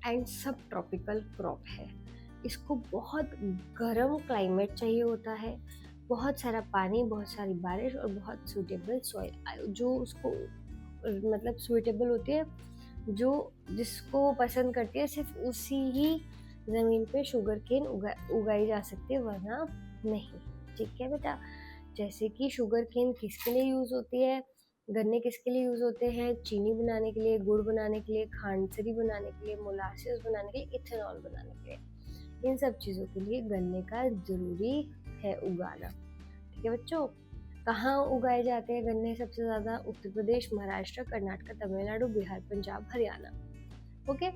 S1: एंड सब ट्रॉपिकल क्रॉप है। इसको बहुत गर्म क्लाइमेट चाहिए होता है, बहुत सारा पानी, बहुत सारी बारिश और बहुत सूटेबल सॉइल जो उसको मतलब सूटेबल होती है, जो जिसको पसंद करती है, सिर्फ उसी ही ज़मीन पे शुगर केन उगाई जा सकती है, वरना नहीं। ठीक है बेटा, जैसे कि शुगर केन किसके लिए यूज़ होती है? गन्ने किसके लिए यूज़ होते हैं? चीनी बनाने के लिए, गुड़ बनाने के लिए, खांडसरी बनाने के लिए, मोलासेस बनाने के लिए, इथेनॉल बनाने के लिए। इन सब चीज़ों के लिए गन्ने का ज़रूरी है उगाना। ठीक है बच्चों, कहाँ उगाए जाते हैं गन्ने सबसे ज़्यादा? Uttar Pradesh, Maharashtra, Karnataka, Tamil Nadu, Bihar, Punjab, Haryana. Okay.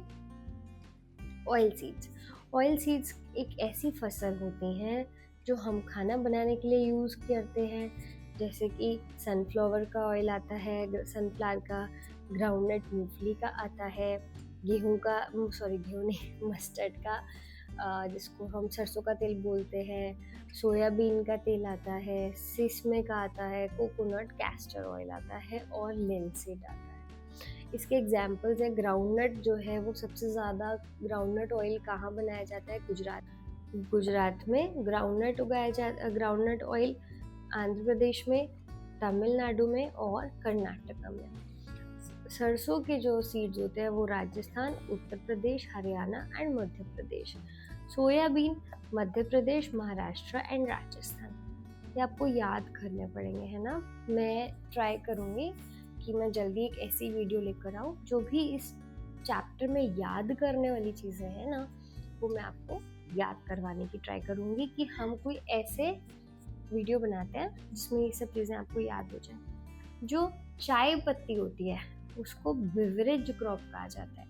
S1: Oil seeds एक ऐसी फसल होती हैं जो हम खाना बनाने के लिए यूज़ करते हैं, जैसे कि सनफ्लावर का ऑयल आता है, सनफ्लावर का, ग्राउंडनट मूंगफली का आता है, गेहूं नहीं, मस्टर्ड का, जिसको हम सरसों का तेल बोलते हैं, सोयाबीन का तेल आता है, सिसमे का आता है, कोकोनट, कैस्टर ऑयल आता है और लिनसीड आता है। इसके एग्जाम्पल्स हैं, ग्राउंडनट जो है वो सबसे ज़्यादा ग्राउंडनट ऑयल कहाँ बनाया जाता है? गुजरात में ग्राउंडनट उगाया जाता, ग्राउंडनट ऑयल आंध्र प्रदेश में, तमिलनाडु में और कर्नाटक में। सरसों के जो सीड्स होते हैं वो Rajasthan, Uttar Pradesh, Haryana and Madhya Pradesh. Soybean Madhya Pradesh, Maharashtra and Rajasthan. ये आपको याद करने पड़ेंगे, है ना। मैं ट्राई करूँगी कि मैं जल्दी एक ऐसी वीडियो लेकर आऊँ जो भी इस चैप्टर में याद करने वाली चीज़ें हैं ना, वो मैं आपको याद करवाने की ट्राई करूँगी, कि हम कोई ऐसे वीडियो बनाते हैं जिसमें ये सब चीज़ें आपको याद हो जाए। जो चाय पत्ती होती है उसको बेवरेज क्रॉप कहा जाता है।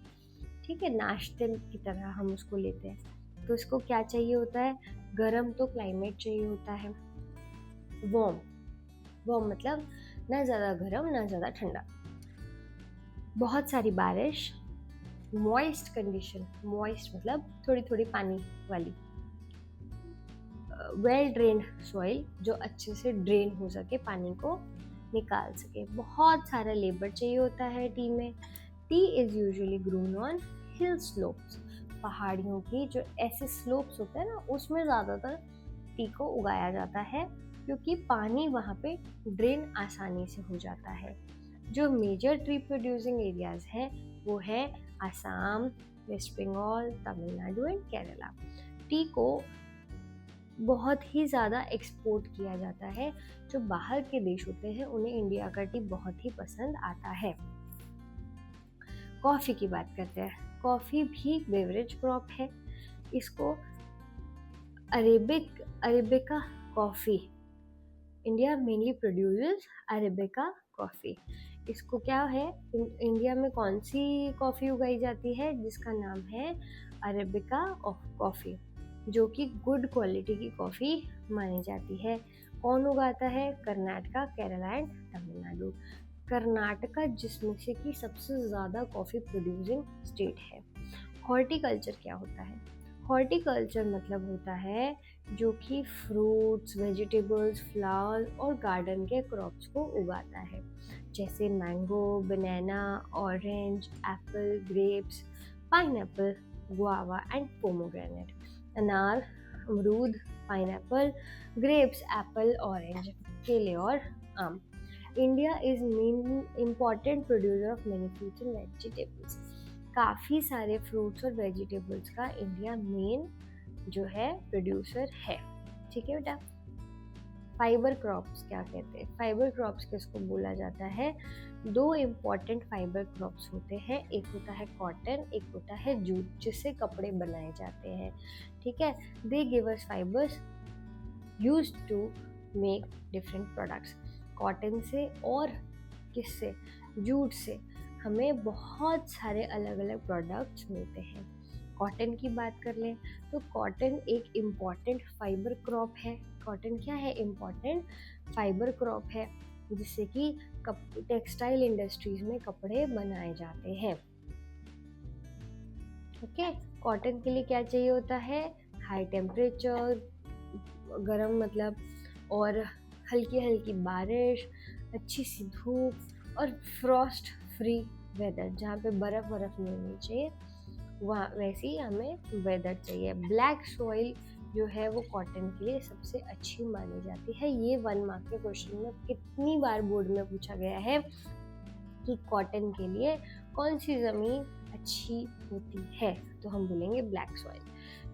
S1: ठीक है, नाश्ते की तरह हम उसको लेते हैं। तो इसको क्या चाहिए होता है? गर्म तो क्लाइमेट चाहिए होता है, वार्म मतलब ना ज़्यादा गर्म ना ज़्यादा ठंडा, बहुत सारी बारिश, मॉइस्ट कंडीशन, मॉइस्ट मतलब थोड़ी थोड़ी पानी वाली, वेल ड्रेन्ड सॉइल जो अच्छे से ड्रेन हो सके, पानी को निकाल सके। बहुत सारा लेबर चाहिए होता है टी में। T is usually grown on hill slopes. पहाड़ियों की जो ऐसे स्लोप्स होते हैं ना, उसमें ज़्यादातर टी को उगाया जाता है, क्योंकि पानी वहाँ पे ड्रेन आसानी से हो जाता है। जो मेजर ट्री प्रोड्यूसिंग एरियाज हैं वो है असम, वेस्ट बंगाल, तमिलनाडु एंड केरला। टी को बहुत ही ज़्यादा एक्सपोर्ट किया जाता है। जो बाहर के देश होते हैं उन्हें इंडिया का टी बहुत ही पसंद आता है। कॉफ़ी की बात करते हैं। कॉफ़ी भी बेवरेज क्रॉप है। इसको arabica coffee India mainly produces arabica coffee. इसको क्या है, इंडिया में कौन सी कॉफ़ी उगाई जाती है जिसका नाम है अरेबिका कॉफ़ी, जो कि गुड क्वालिटी की कॉफ़ी मानी जाती है। कौन उगाता है? कर्नाटका, केरला एंड तमिलनाडु। कर्नाटका जिसमें से कि सबसे ज़्यादा कॉफ़ी प्रोड्यूसिंग स्टेट है। हॉर्टिकल्चर क्या होता है? हॉर्टिकल्चर मतलब होता है जो कि फ्रूट्स, वेजिटेबल्स, फ्लावर्स और गार्डन के क्रॉप्स को उगाता है, जैसे mango, banana, orange, Apple, grapes, pineapple, guava and pomegranate. अनार, अमरूद, पाइनएप्पल, ग्रेप्स, एप्पल, ऑरेंज, केले और आम। India is main important producer of many fruits and vegetables. काफ़ी सारे फ्रूट्स और वेजिटेबल्स का इंडिया मेन जो है प्रोड्यूसर है। ठीक है बेटा। फाइबर क्रॉप्स क्या कहते हैं? फाइबर क्रॉप्स किसको बोला जाता है? दो इम्पॉर्टेंट फाइबर क्रॉप्स होते हैं, एक होता है कॉटन, एक होता है जूट, जिससे कपड़े बनाए जाते हैं। ठीक है। They give us fibres used to make different products. Cotton से और किससे? जूट से हमें बहुत सारे अलग अलग प्रोडक्ट्स मिलते हैं। कॉटन की बात कर लें तो कॉटन एक इम्पॉर्टेंट फाइबर क्रॉप है। कॉटन क्या है? इम्पॉर्टेंट फाइबर क्रॉप है, जिससे कि टेक्सटाइल इंडस्ट्रीज में कपड़े बनाए जाते हैं। ओके। कॉटन के लिए क्या चाहिए होता है? हाई टेम्परेचर, गर्म मतलब, और हल्की हल्की बारिश, अच्छी सी धूप और फ्रॉस्ट फ्री वेदर, जहाँ पे बर्फ़ नहीं होनी चाहिए, वहाँ वैसी हमें वेदर चाहिए। ब्लैक सॉइल जो है वो कॉटन के लिए सबसे अच्छी मानी जाती है। ये 1 मार्क के क्वेश्चन में कितनी बार बोर्ड में पूछा गया है कि कॉटन के लिए कौन सी ज़मीन अच्छी होती है, तो हम बोलेंगे ब्लैक सॉइल।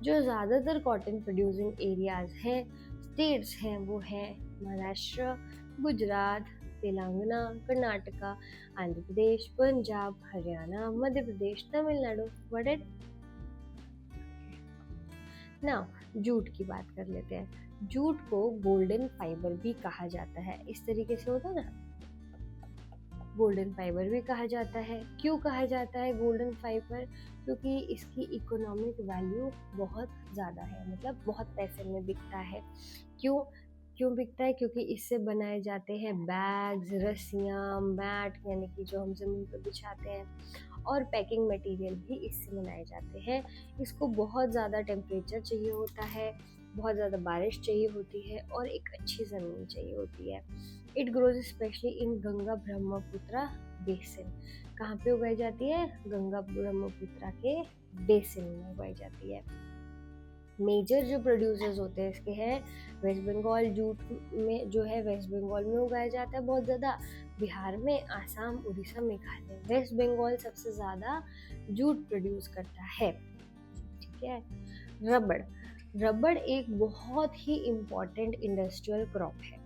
S1: जो ज़्यादातर कॉटन प्रोड्यूसिंग एरियाज़ हैं, स्टेट्स हैं, वो है Maharashtra, Gujarat, Telangana, Karnataka, Andhra Pradesh, Punjab, Haryana, Madhya Pradesh, Tamil Nadu. What it now? Jute की बात कर लेते हैं। जूट को गोल्डन फाइबर भी कहा जाता है। इस तरीके से होता है ना, गोल्डन फाइबर भी कहा जाता है। क्यों कहा जाता है गोल्डन फाइबर? क्योंकि इसकी इकोनॉमिक वैल्यू बहुत ज़्यादा है, मतलब बहुत पैसे में बिकता है। क्यों बिकता है? क्योंकि इससे बनाए जाते हैं बैग्स, रस्सियाँ, मैट, यानी कि जो हम ज़मीन पर बिछाते हैं, और पैकिंग मटेरियल भी इससे बनाए जाते हैं। इसको बहुत ज़्यादा टेम्परेचर चाहिए होता है, बहुत ज़्यादा बारिश चाहिए होती है, और एक अच्छी ज़मीन चाहिए होती है। It grows specially in Ganga Brahmaputra basin. कहाँ पे उगाई जाती है? गंगा ब्रह्मपुत्रा के बेसिन में उगाई जाती है। मेजर जो प्रोड्यूसर्स होते हैं इसके हैं वेस्ट बंगाल। जूट में जो है वेस्ट बंगाल में उगाया जाता है बहुत ज़्यादा, बिहार में, आसाम, उड़ीसा, मेघालय। वेस्ट बंगाल सबसे ज़्यादा जूट प्रोड्यूस करता है। ठीक है। रबड़ एक बहुत ही इम्पॉर्टेंट इंडस्ट्रियल क्रॉप है।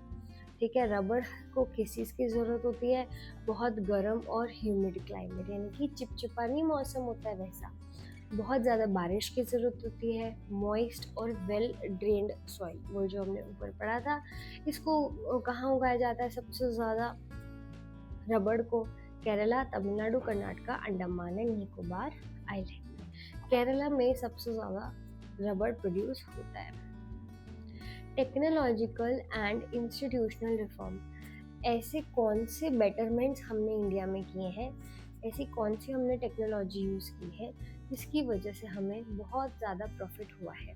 S1: ठीक है। रबड़ को किस चीज़ की ज़रूरत होती है? बहुत गर्म और ह्यूमिड क्लाइमेट, यानी कि चिपचिपानी मौसम होता है वैसा। बहुत ज़्यादा बारिश की ज़रूरत होती है, मॉइस्ट और वेल ड्रेन्ड सॉइल, वो जो हमने ऊपर पढ़ा था। इसको कहाँ उगाया जाता है सबसे ज़्यादा रबड़ को? केरला, तमिलनाडु, कर्नाटका, अंडमान एंड निकोबार आइलैंड में। केरला में सबसे ज़्यादा रबड़ प्रोड्यूस होता है। Technological and institutional reform. ऐसे कौन से बेटरमेंट्स हमने इंडिया में किए हैं, ऐसी कौन सी हमने टेक्नोलॉजी यूज़ की है जिसकी वजह से हमें बहुत ज़्यादा प्रॉफिट हुआ है?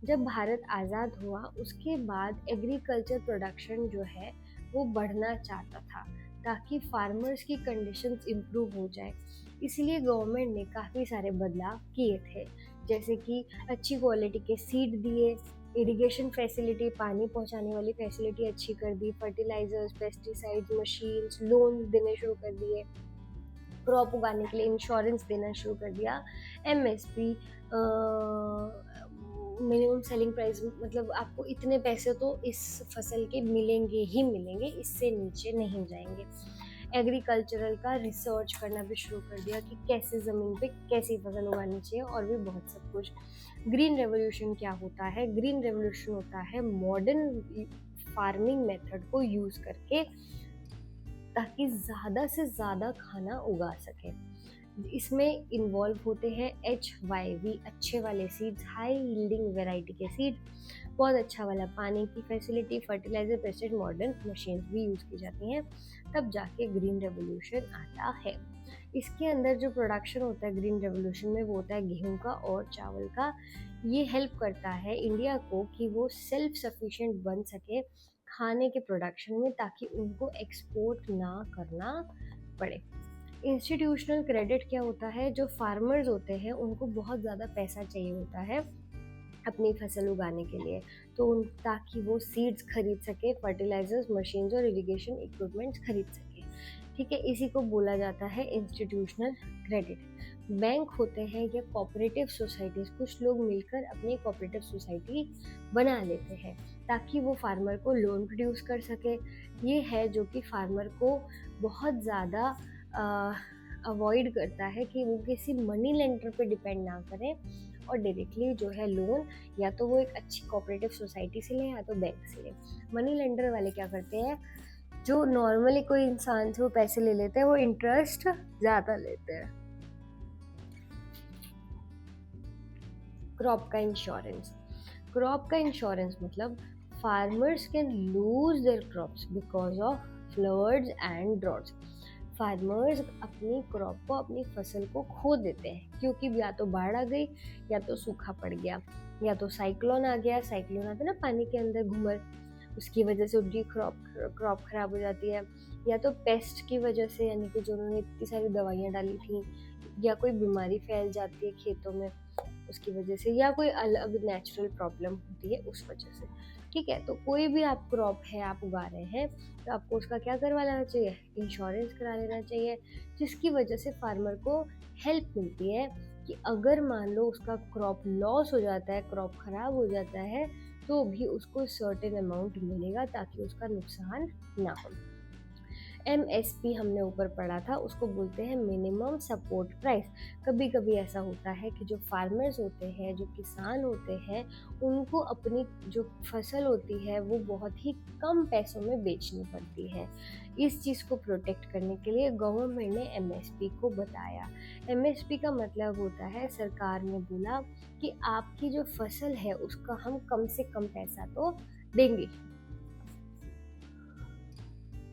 S1: जब भारत आज़ाद हुआ उसके बाद एग्रीकल्चर प्रोडक्शन जो है वो बढ़ना चाहता था, ताकि फार्मर्स की कंडीशंस इम्प्रूव हो जाए। इसलिए गवर्नमेंट ने काफ़ी सारे बदलाव किए थे, जैसे कि अच्छी क्वालिटी के सीड दिए, इरिगेशन फैसिलिटी, पानी पहुंचाने वाली फैसिलिटी अच्छी कर दी, फर्टिलाइजर्स, पेस्टिसाइड्स, मशीन्स, लोन देने शुरू कर दिए, क्रॉप उगाने के लिए इंश्योरेंस देना शुरू कर दिया, एमएसपी, मिनिमम सेलिंग प्राइस, मतलब आपको इतने पैसे तो इस फसल के मिलेंगे ही मिलेंगे, इससे नीचे नहीं जाएंगे। एग्रीकल्चरल का रिसर्च करना भी शुरू कर दिया कि कैसे ज़मीन पे कैसी फसल उगानी चाहिए, और भी बहुत सब कुछ। ग्रीन रेवोल्यूशन क्या होता है? ग्रीन रेवोल्यूशन होता है मॉडर्न फार्मिंग मेथड को यूज़ करके, ताकि ज़्यादा से ज़्यादा खाना उगा सके। इसमें इन्वॉल्व होते हैं HYV, अच्छे वाले सीड्स, हाई यील्डिंग वैरायटी के सीड, बहुत अच्छा वाला पानी की facility, fertiliser, pesticide, modern machines भी यूज़ की जाती हैं, तब जाके ग्रीन रेवोल्यूशन आता है। इसके अंदर जो प्रोडक्शन होता है ग्रीन रेवोल्यूशन में, वो होता है गेहूं का और चावल का। ये हेल्प करता है इंडिया को कि वो सेल्फ सफिशिएंट बन सके खाने के प्रोडक्शन में, ताकि उनको एक्सपोर्ट ना करना पड़े। इंस्टीट्यूशनल क्रेडिट क्या होता है, जो फार्मर्स होते हैं उनको बहुत ज़्यादा पैसा चाहिए होता है अपनी फसल उगाने के लिए, तो ताकि वो सीड्स खरीद सके, फर्टिलाइजर्स, मशीन्स और इरिगेशन इक्विपमेंट्स खरीद सके। ठीक है, इसी को बोला जाता है इंस्टीट्यूशनल क्रेडिट। बैंक होते हैं या कोऑपरेटिव सोसाइटीज, कुछ लोग मिलकर अपनी कोऑपरेटिव सोसाइटी बना लेते हैं ताकि वो फार्मर को लोन प्रोड्यूस कर सके। ये है जो कि फार्मर को बहुत ज़्यादा अवॉइड करता है कि वो किसी मनी लेंडर पे डिपेंड ना करें, और डायरेक्टली जो है लोन या तो वो एक अच्छी कोऑपरेटिव सोसाइटी से लें या तो बैंक से लें। मनी लेंडर वाले क्या करते हैं, जो नॉर्मली कोई इंसान से वो पैसे ले लेते हैं, वो इंटरेस्ट ज़्यादा लेते हैं। क्रॉप का इंश्योरेंस। क्रॉप का इंश्योरेंस मतलब farmers can lose their crops because of floods and droughts. Farmers अपनी क्रॉप को, अपनी फसल को खो देते हैं, क्योंकि या तो बाढ़ आ गई, या तो सूखा पड़ गया, या तो साइक्लोन आ गया। साइक्लोन आता है ना पानी के अंदर घूमर, उसकी वजह से उनकी क्रॉप खराब हो जाती है, या तो पेस्ट की वजह से, यानी कि जो उन्होंने इतनी सारी दवाइयाँ डाली थी, या कोई बीमारी फैल जाती है खेतों में उसकी वजह से, या कोई अलग नेचुरल प्रॉब्लम होती है उस वजह से। ठीक है, तो कोई भी आप क्रॉप है आप उगा रहे हैं, तो आपको उसका क्या करवा लेना चाहिए, इंश्योरेंस करा लेना चाहिए, जिसकी वजह से फार्मर को हेल्प मिलती है कि अगर मान लो उसका क्रॉप लॉस हो जाता है, क्रॉप खराब हो जाता है, तो भी उसको सर्टेन अमाउंट मिलेगा ताकि उसका नुकसान ना हो। MSP हमने ऊपर पढ़ा था, उसको बोलते हैं मिनिमम सपोर्ट प्राइस। कभी कभी ऐसा होता है कि जो फार्मर्स होते हैं, जो किसान होते हैं, उनको अपनी जो फसल होती है वो बहुत ही कम पैसों में बेचनी पड़ती है। इस चीज़ को प्रोटेक्ट करने के लिए गवर्नमेंट ने MSP को बताया। MSP का मतलब होता है, सरकार ने बोला कि आपकी जो फसल है उसका हम कम से कम पैसा तो देंगे।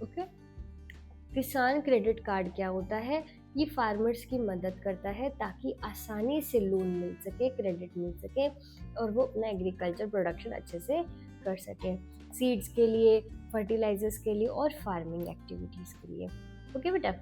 S1: ओके। किसान क्रेडिट कार्ड क्या होता है, ये फार्मर्स की मदद करता है ताकि आसानी से लोन मिल सके, क्रेडिट मिल सके, और वो अपना एग्रीकल्चर प्रोडक्शन अच्छे से कर सके, सीड्स के लिए, फर्टिलाइजर्स के लिए और फार्मिंग एक्टिविटीज़ के लिए। ओके बेटा,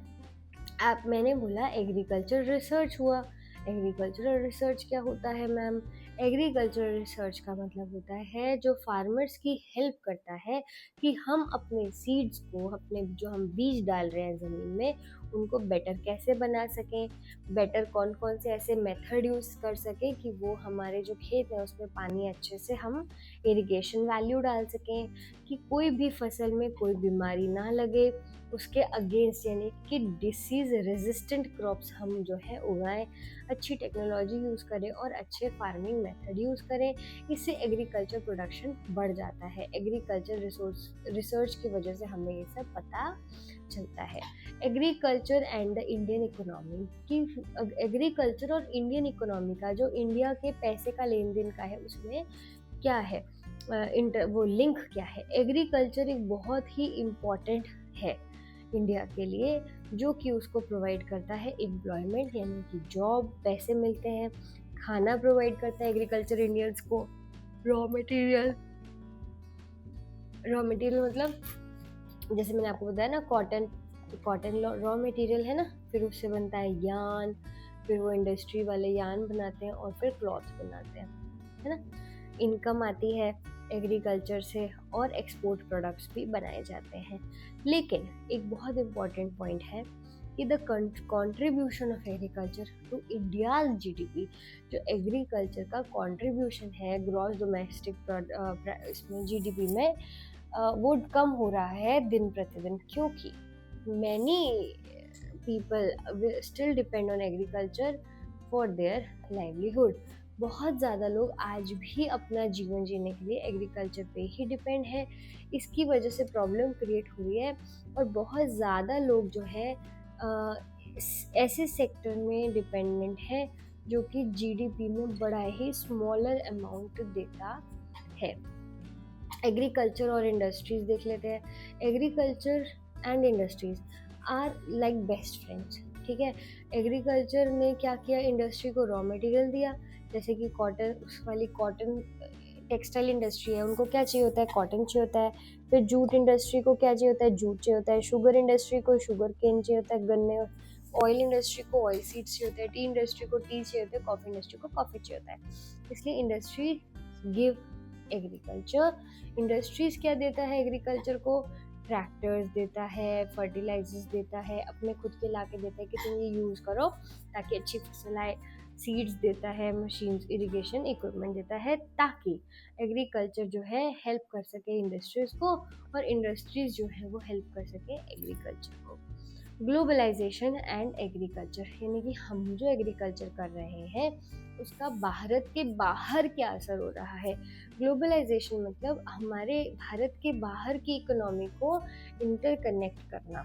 S1: आप मैंने बोला एग्रीकल्चर रिसर्च हुआ। एग्रीकल्चरल रिसर्च क्या होता है मैम, एग्रीकल्चरल रिसर्च का मतलब होता है जो फार्मर्स की हेल्प करता है कि हम अपने सीड्स को, अपने जो हम बीज डाल रहे हैं ज़मीन में, उनको बेटर कैसे बना सकें, बेटर कौन कौन से ऐसे मेथड यूज़ कर सकें कि वो हमारे जो खेत है उसमें पानी अच्छे से हम इरिगेशन वैल्यू डाल सकें, कि कोई भी फसल में कोई बीमारी ना लगे, उसके अगेंस्ट यानी कि डिसीज़ रेजिस्टेंट क्रॉप्स हम जो है उगाएं, अच्छी टेक्नोलॉजी यूज़ करें और अच्छे फार्मिंग मेथड यूज़ करें। इससे एग्रीकल्चर प्रोडक्शन बढ़ जाता है। एग्रीकल्चर रिसर्च की वजह से हमें ये सब पता चलता है। Agriculture and the Indian economy की, एग्रीकल्चर और इंडियन इकोनॉमी का, जो इंडिया के पैसे का लेन देन का है, उसमें क्या है वो लिंक क्या है। एग्रीकल्चर एक बहुत ही इम्पॉर्टेंट है इंडिया के लिए, जो कि उसको प्रोवाइड करता है एम्प्लॉयमेंट, यानी कि जॉब, पैसे मिलते हैं, खाना प्रोवाइड करता है एग्रीकल्चर इंडियंस को, रॉ मटेरियल मतलब जैसे मैंने आपको बताया ना, कॉटन रॉ मटेरियल है ना, फिर उससे बनता है यार्न, फिर वो इंडस्ट्री वाले यार्न बनाते हैं और फिर क्लॉथ बनाते हैं, है ना। इनकम आती है एग्रीकल्चर से और एक्सपोर्ट प्रोडक्ट्स भी बनाए जाते हैं। लेकिन एक बहुत इम्पॉर्टेंट पॉइंट है कि the contribution of agriculture to India's GDP, जो एग्रीकल्चर का कंट्रीब्यूशन है ग्रॉस डोमेस्टिक इसमें GDP में, वो कम हो रहा है दिन प्रतिदिन, क्योंकि many people still depend on agriculture for their livelihood. बहुत ज़्यादा लोग आज भी अपना जीवन जीने के लिए एग्रीकल्चर पे ही डिपेंड है। इसकी वजह से प्रॉब्लम क्रिएट हो रही है और बहुत ज़्यादा लोग जो है ऐसे सेक्टर में डिपेंडेंट है जो कि जीडीपी में बड़ा ही स्मॉलर अमाउंट देता है। एग्रीकल्चर और इंडस्ट्रीज देख लेते हैं। Agriculture and industries are like best friends. ठीक है, एग्रीकल्चर ने क्या किया, इंडस्ट्री को रॉ मटेरियल दिया, जैसे कि कॉटन, उस वाली कॉटन टेक्सटाइल इंडस्ट्री है, उनको क्या चाहिए होता है, कॉटन चाहिए होता है। फिर जूट इंडस्ट्री को क्या चाहिए होता है, जूट चाहिए होता है। शुगर इंडस्ट्री को शुगर केन चाहिए होता है, गन्ने। ऑयल इंडस्ट्री को ऑयल सीड्स चाहिए होता है। टी इंडस्ट्री को टी चाहिए होता है। कॉफी इंडस्ट्री को कॉफी चाहिए होता है। इसलिए इंडस्ट्री गिव एग्रीकल्चर। इंडस्ट्रीज क्या देता है एग्रीकल्चर को, ट्रैक्टर्स देता है, फर्टिलाइजर्स देता है, अपने खुद के लाके देता है कि तुम ये यूज़ करो ताकि अच्छी फसल आए। सीड्स देता है, मशीन्स, इरिगेशन इक्विपमेंट देता है, ताकि एग्रीकल्चर जो है हेल्प कर सके इंडस्ट्रीज को और इंडस्ट्रीज जो है वो हेल्प कर सके एग्रीकल्चर को। ग्लोबलाइजेशन एंड एग्रीकल्चर, यानी कि हम जो एग्रीकल्चर कर रहे हैं उसका भारत के बाहर क्या असर हो रहा है। ग्लोबलाइजेशन मतलब हमारे भारत के बाहर की इकोनॉमी को इंटरकनेक्ट करना।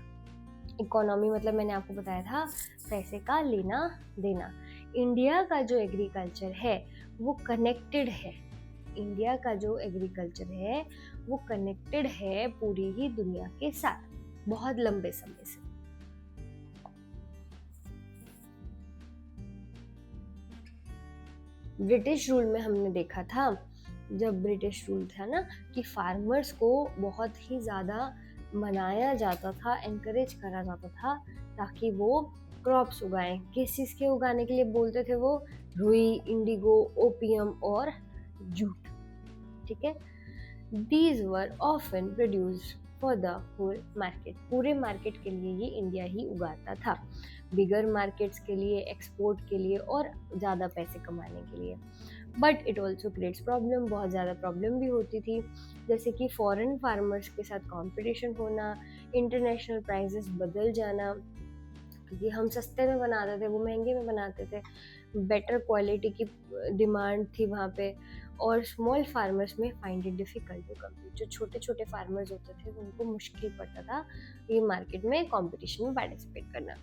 S1: इकोनॉमी मतलब मैंने आपको बताया था पैसे का लेना देना। इंडिया का जो एग्रीकल्चर है वो कनेक्टेड है। इंडिया का जो एग्रीकल्चर है वो कनेक्टेड है पूरी ही दुनिया के साथ बहुत लंबे समय से। ब्रिटिश रूल में हमने देखा था, जब ब्रिटिश रूल था ना, कि फार्मर्स को बहुत ही ज़्यादा मनाया जाता था, एनकरेज करा जाता था ताकि वो क्रॉप्स उगाएं। किस चीज़ के उगाने के लिए बोलते थे वो, रुई, इंडिगो, ओपियम और जूट। ठीक है, these were often produced for the whole market. पूरे मार्केट के लिए ये इंडिया ही उगाता था, बिगर मार्केट्स के लिए, एक्सपोर्ट के लिए और ज़्यादा पैसे कमाने के लिए। But it also creates problem, बहुत ज़्यादा प्रॉब्लम भी होती थी, जैसे कि फॉरेन फार्मर्स के साथ कंपटीशन होना, इंटरनेशनल प्राइसेस बदल जाना, क्योंकि हम सस्ते में बनाते थे वो महंगे में बनाते थे, बेटर क्वालिटी की डिमांड थी वहाँ पे। और स्मॉल फार्मर्स में find it difficult to compete, जो छोटे छोटे फार्मर्स होते थे उनको मुश्किल पड़ता था ये मार्केट में कंपटीशन में पार्टिसिपेट करना।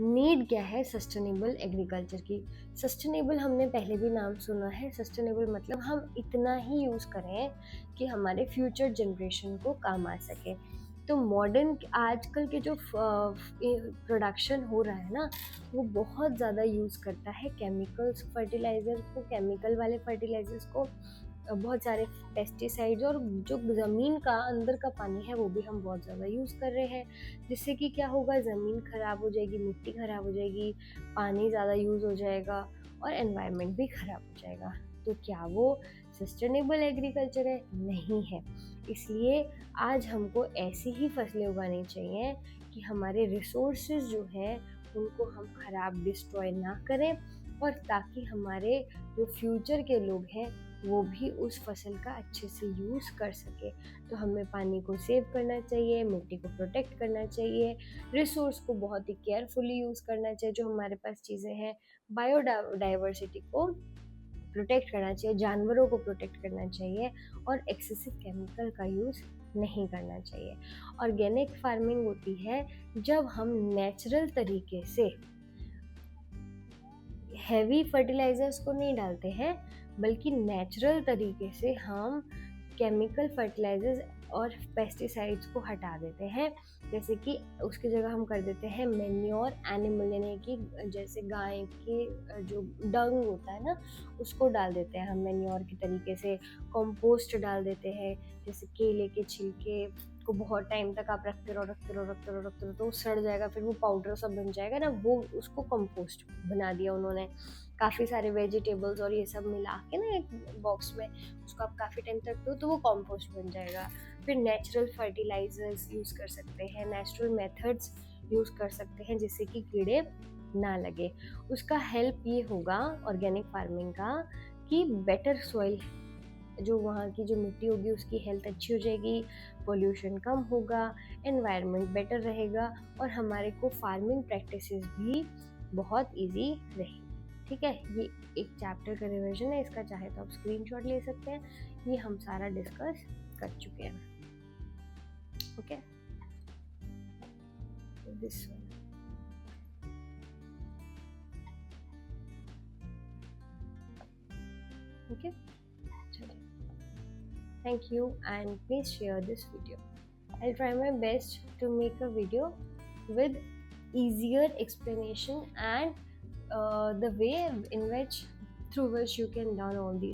S1: नीड क्या है सस्टेनेबल एग्रीकल्चर की। सस्टेनेबल हमने पहले भी नाम सुना है। सस्टेनेबल मतलब हम इतना ही यूज़ करें कि हमारे फ्यूचर जनरेशन को काम आ सके। तो मॉडर्न आजकल के जो प्रोडक्शन हो रहा है ना, वो बहुत ज़्यादा यूज़ करता है केमिकल्स, फर्टिलाइजर को, केमिकल वाले फर्टिलाइजर्स को, बहुत सारे पेस्टिसाइड्स, और जो ज़मीन का अंदर का पानी है वो भी हम बहुत ज़्यादा यूज़ कर रहे हैं, जिससे कि क्या होगा, ज़मीन ख़राब हो जाएगी, मिट्टी ख़राब हो जाएगी, पानी ज़्यादा यूज़ हो जाएगा और एनवायरनमेंट भी ख़राब हो जाएगा। तो क्या वो सस्टेनेबल एग्रीकल्चर है? नहीं है। इसलिए आज हमको ऐसी ही फसलें उगानी चाहिए कि हमारे रिसोर्सेज जो हैं उनको हम ख़राब, डिस्ट्रॉय ना करें, और ताकि हमारे जो फ्यूचर के लोग हैं वो भी उस फसल का अच्छे से यूज़ कर सके। तो हमें पानी को सेव करना चाहिए, मिट्टी को प्रोटेक्ट करना चाहिए, रिसोर्स को बहुत ही केयरफुली यूज़ करना चाहिए, जो हमारे पास चीज़ें हैं, बायोडाइवर्सिटी को प्रोटेक्ट करना चाहिए, जानवरों को प्रोटेक्ट करना चाहिए, और एक्सेसिव केमिकल का यूज़ नहीं करना चाहिए। ऑर्गेनिक फार्मिंग होती है जब हम नेचुरल तरीके से हैवी फर्टिलाइजर्स को नहीं डालते हैं, बल्कि नेचुरल तरीके से हम केमिकल फर्टिलाइजर्स और पेस्टिसाइड्स को हटा देते हैं। जैसे कि उसकी जगह हम कर देते हैं मैन्योर एनिमल, यानी कि जैसे गाय के जो डंग होता है ना, उसको डाल देते हैं हम मैन्योर के तरीके से। कंपोस्ट डाल देते हैं, जैसे केले के छिलके को बहुत टाइम तक आप रखते रहो तो वो सड़ जाएगा, फिर वो पाउडर सब बन जाएगा ना, वो उसको कंपोस्ट बना दिया उन्होंने। काफ़ी सारे वेजिटेबल्स और ये सब मिला के ना एक बॉक्स में, उसको आप काफ़ी टाइम तक रखते हो तो वो कंपोस्ट बन जाएगा। फिर नेचुरल फर्टिलाइजर्स यूज़ कर सकते हैं, नेचुरल मेथड्स यूज़ कर सकते हैं जिससे कि कीड़े ना लगे। उसका हेल्प ये होगा ऑर्गेनिक फार्मिंग का कि बेटर सॉइल, जो वहाँ की जो मिट्टी होगी उसकी हेल्थ अच्छी हो जाएगी, पोल्यूशन कम होगा, एनवायरनमेंट बेटर रहेगा और हमारे को फार्मिंग प्रैक्टिसेस भी बहुत इजी रहेगी। ठीक है, ये एक चैप्टर का रिवीजन है, इसका चाहे तो आप स्क्रीनशॉट ले सकते हैं, ये हम सारा डिस्कस कर चुके हैं। Okay, this one. Okay, thank you and please share this video. I'll try my best to make a video with easier explanation and the way in which through which you can learn all these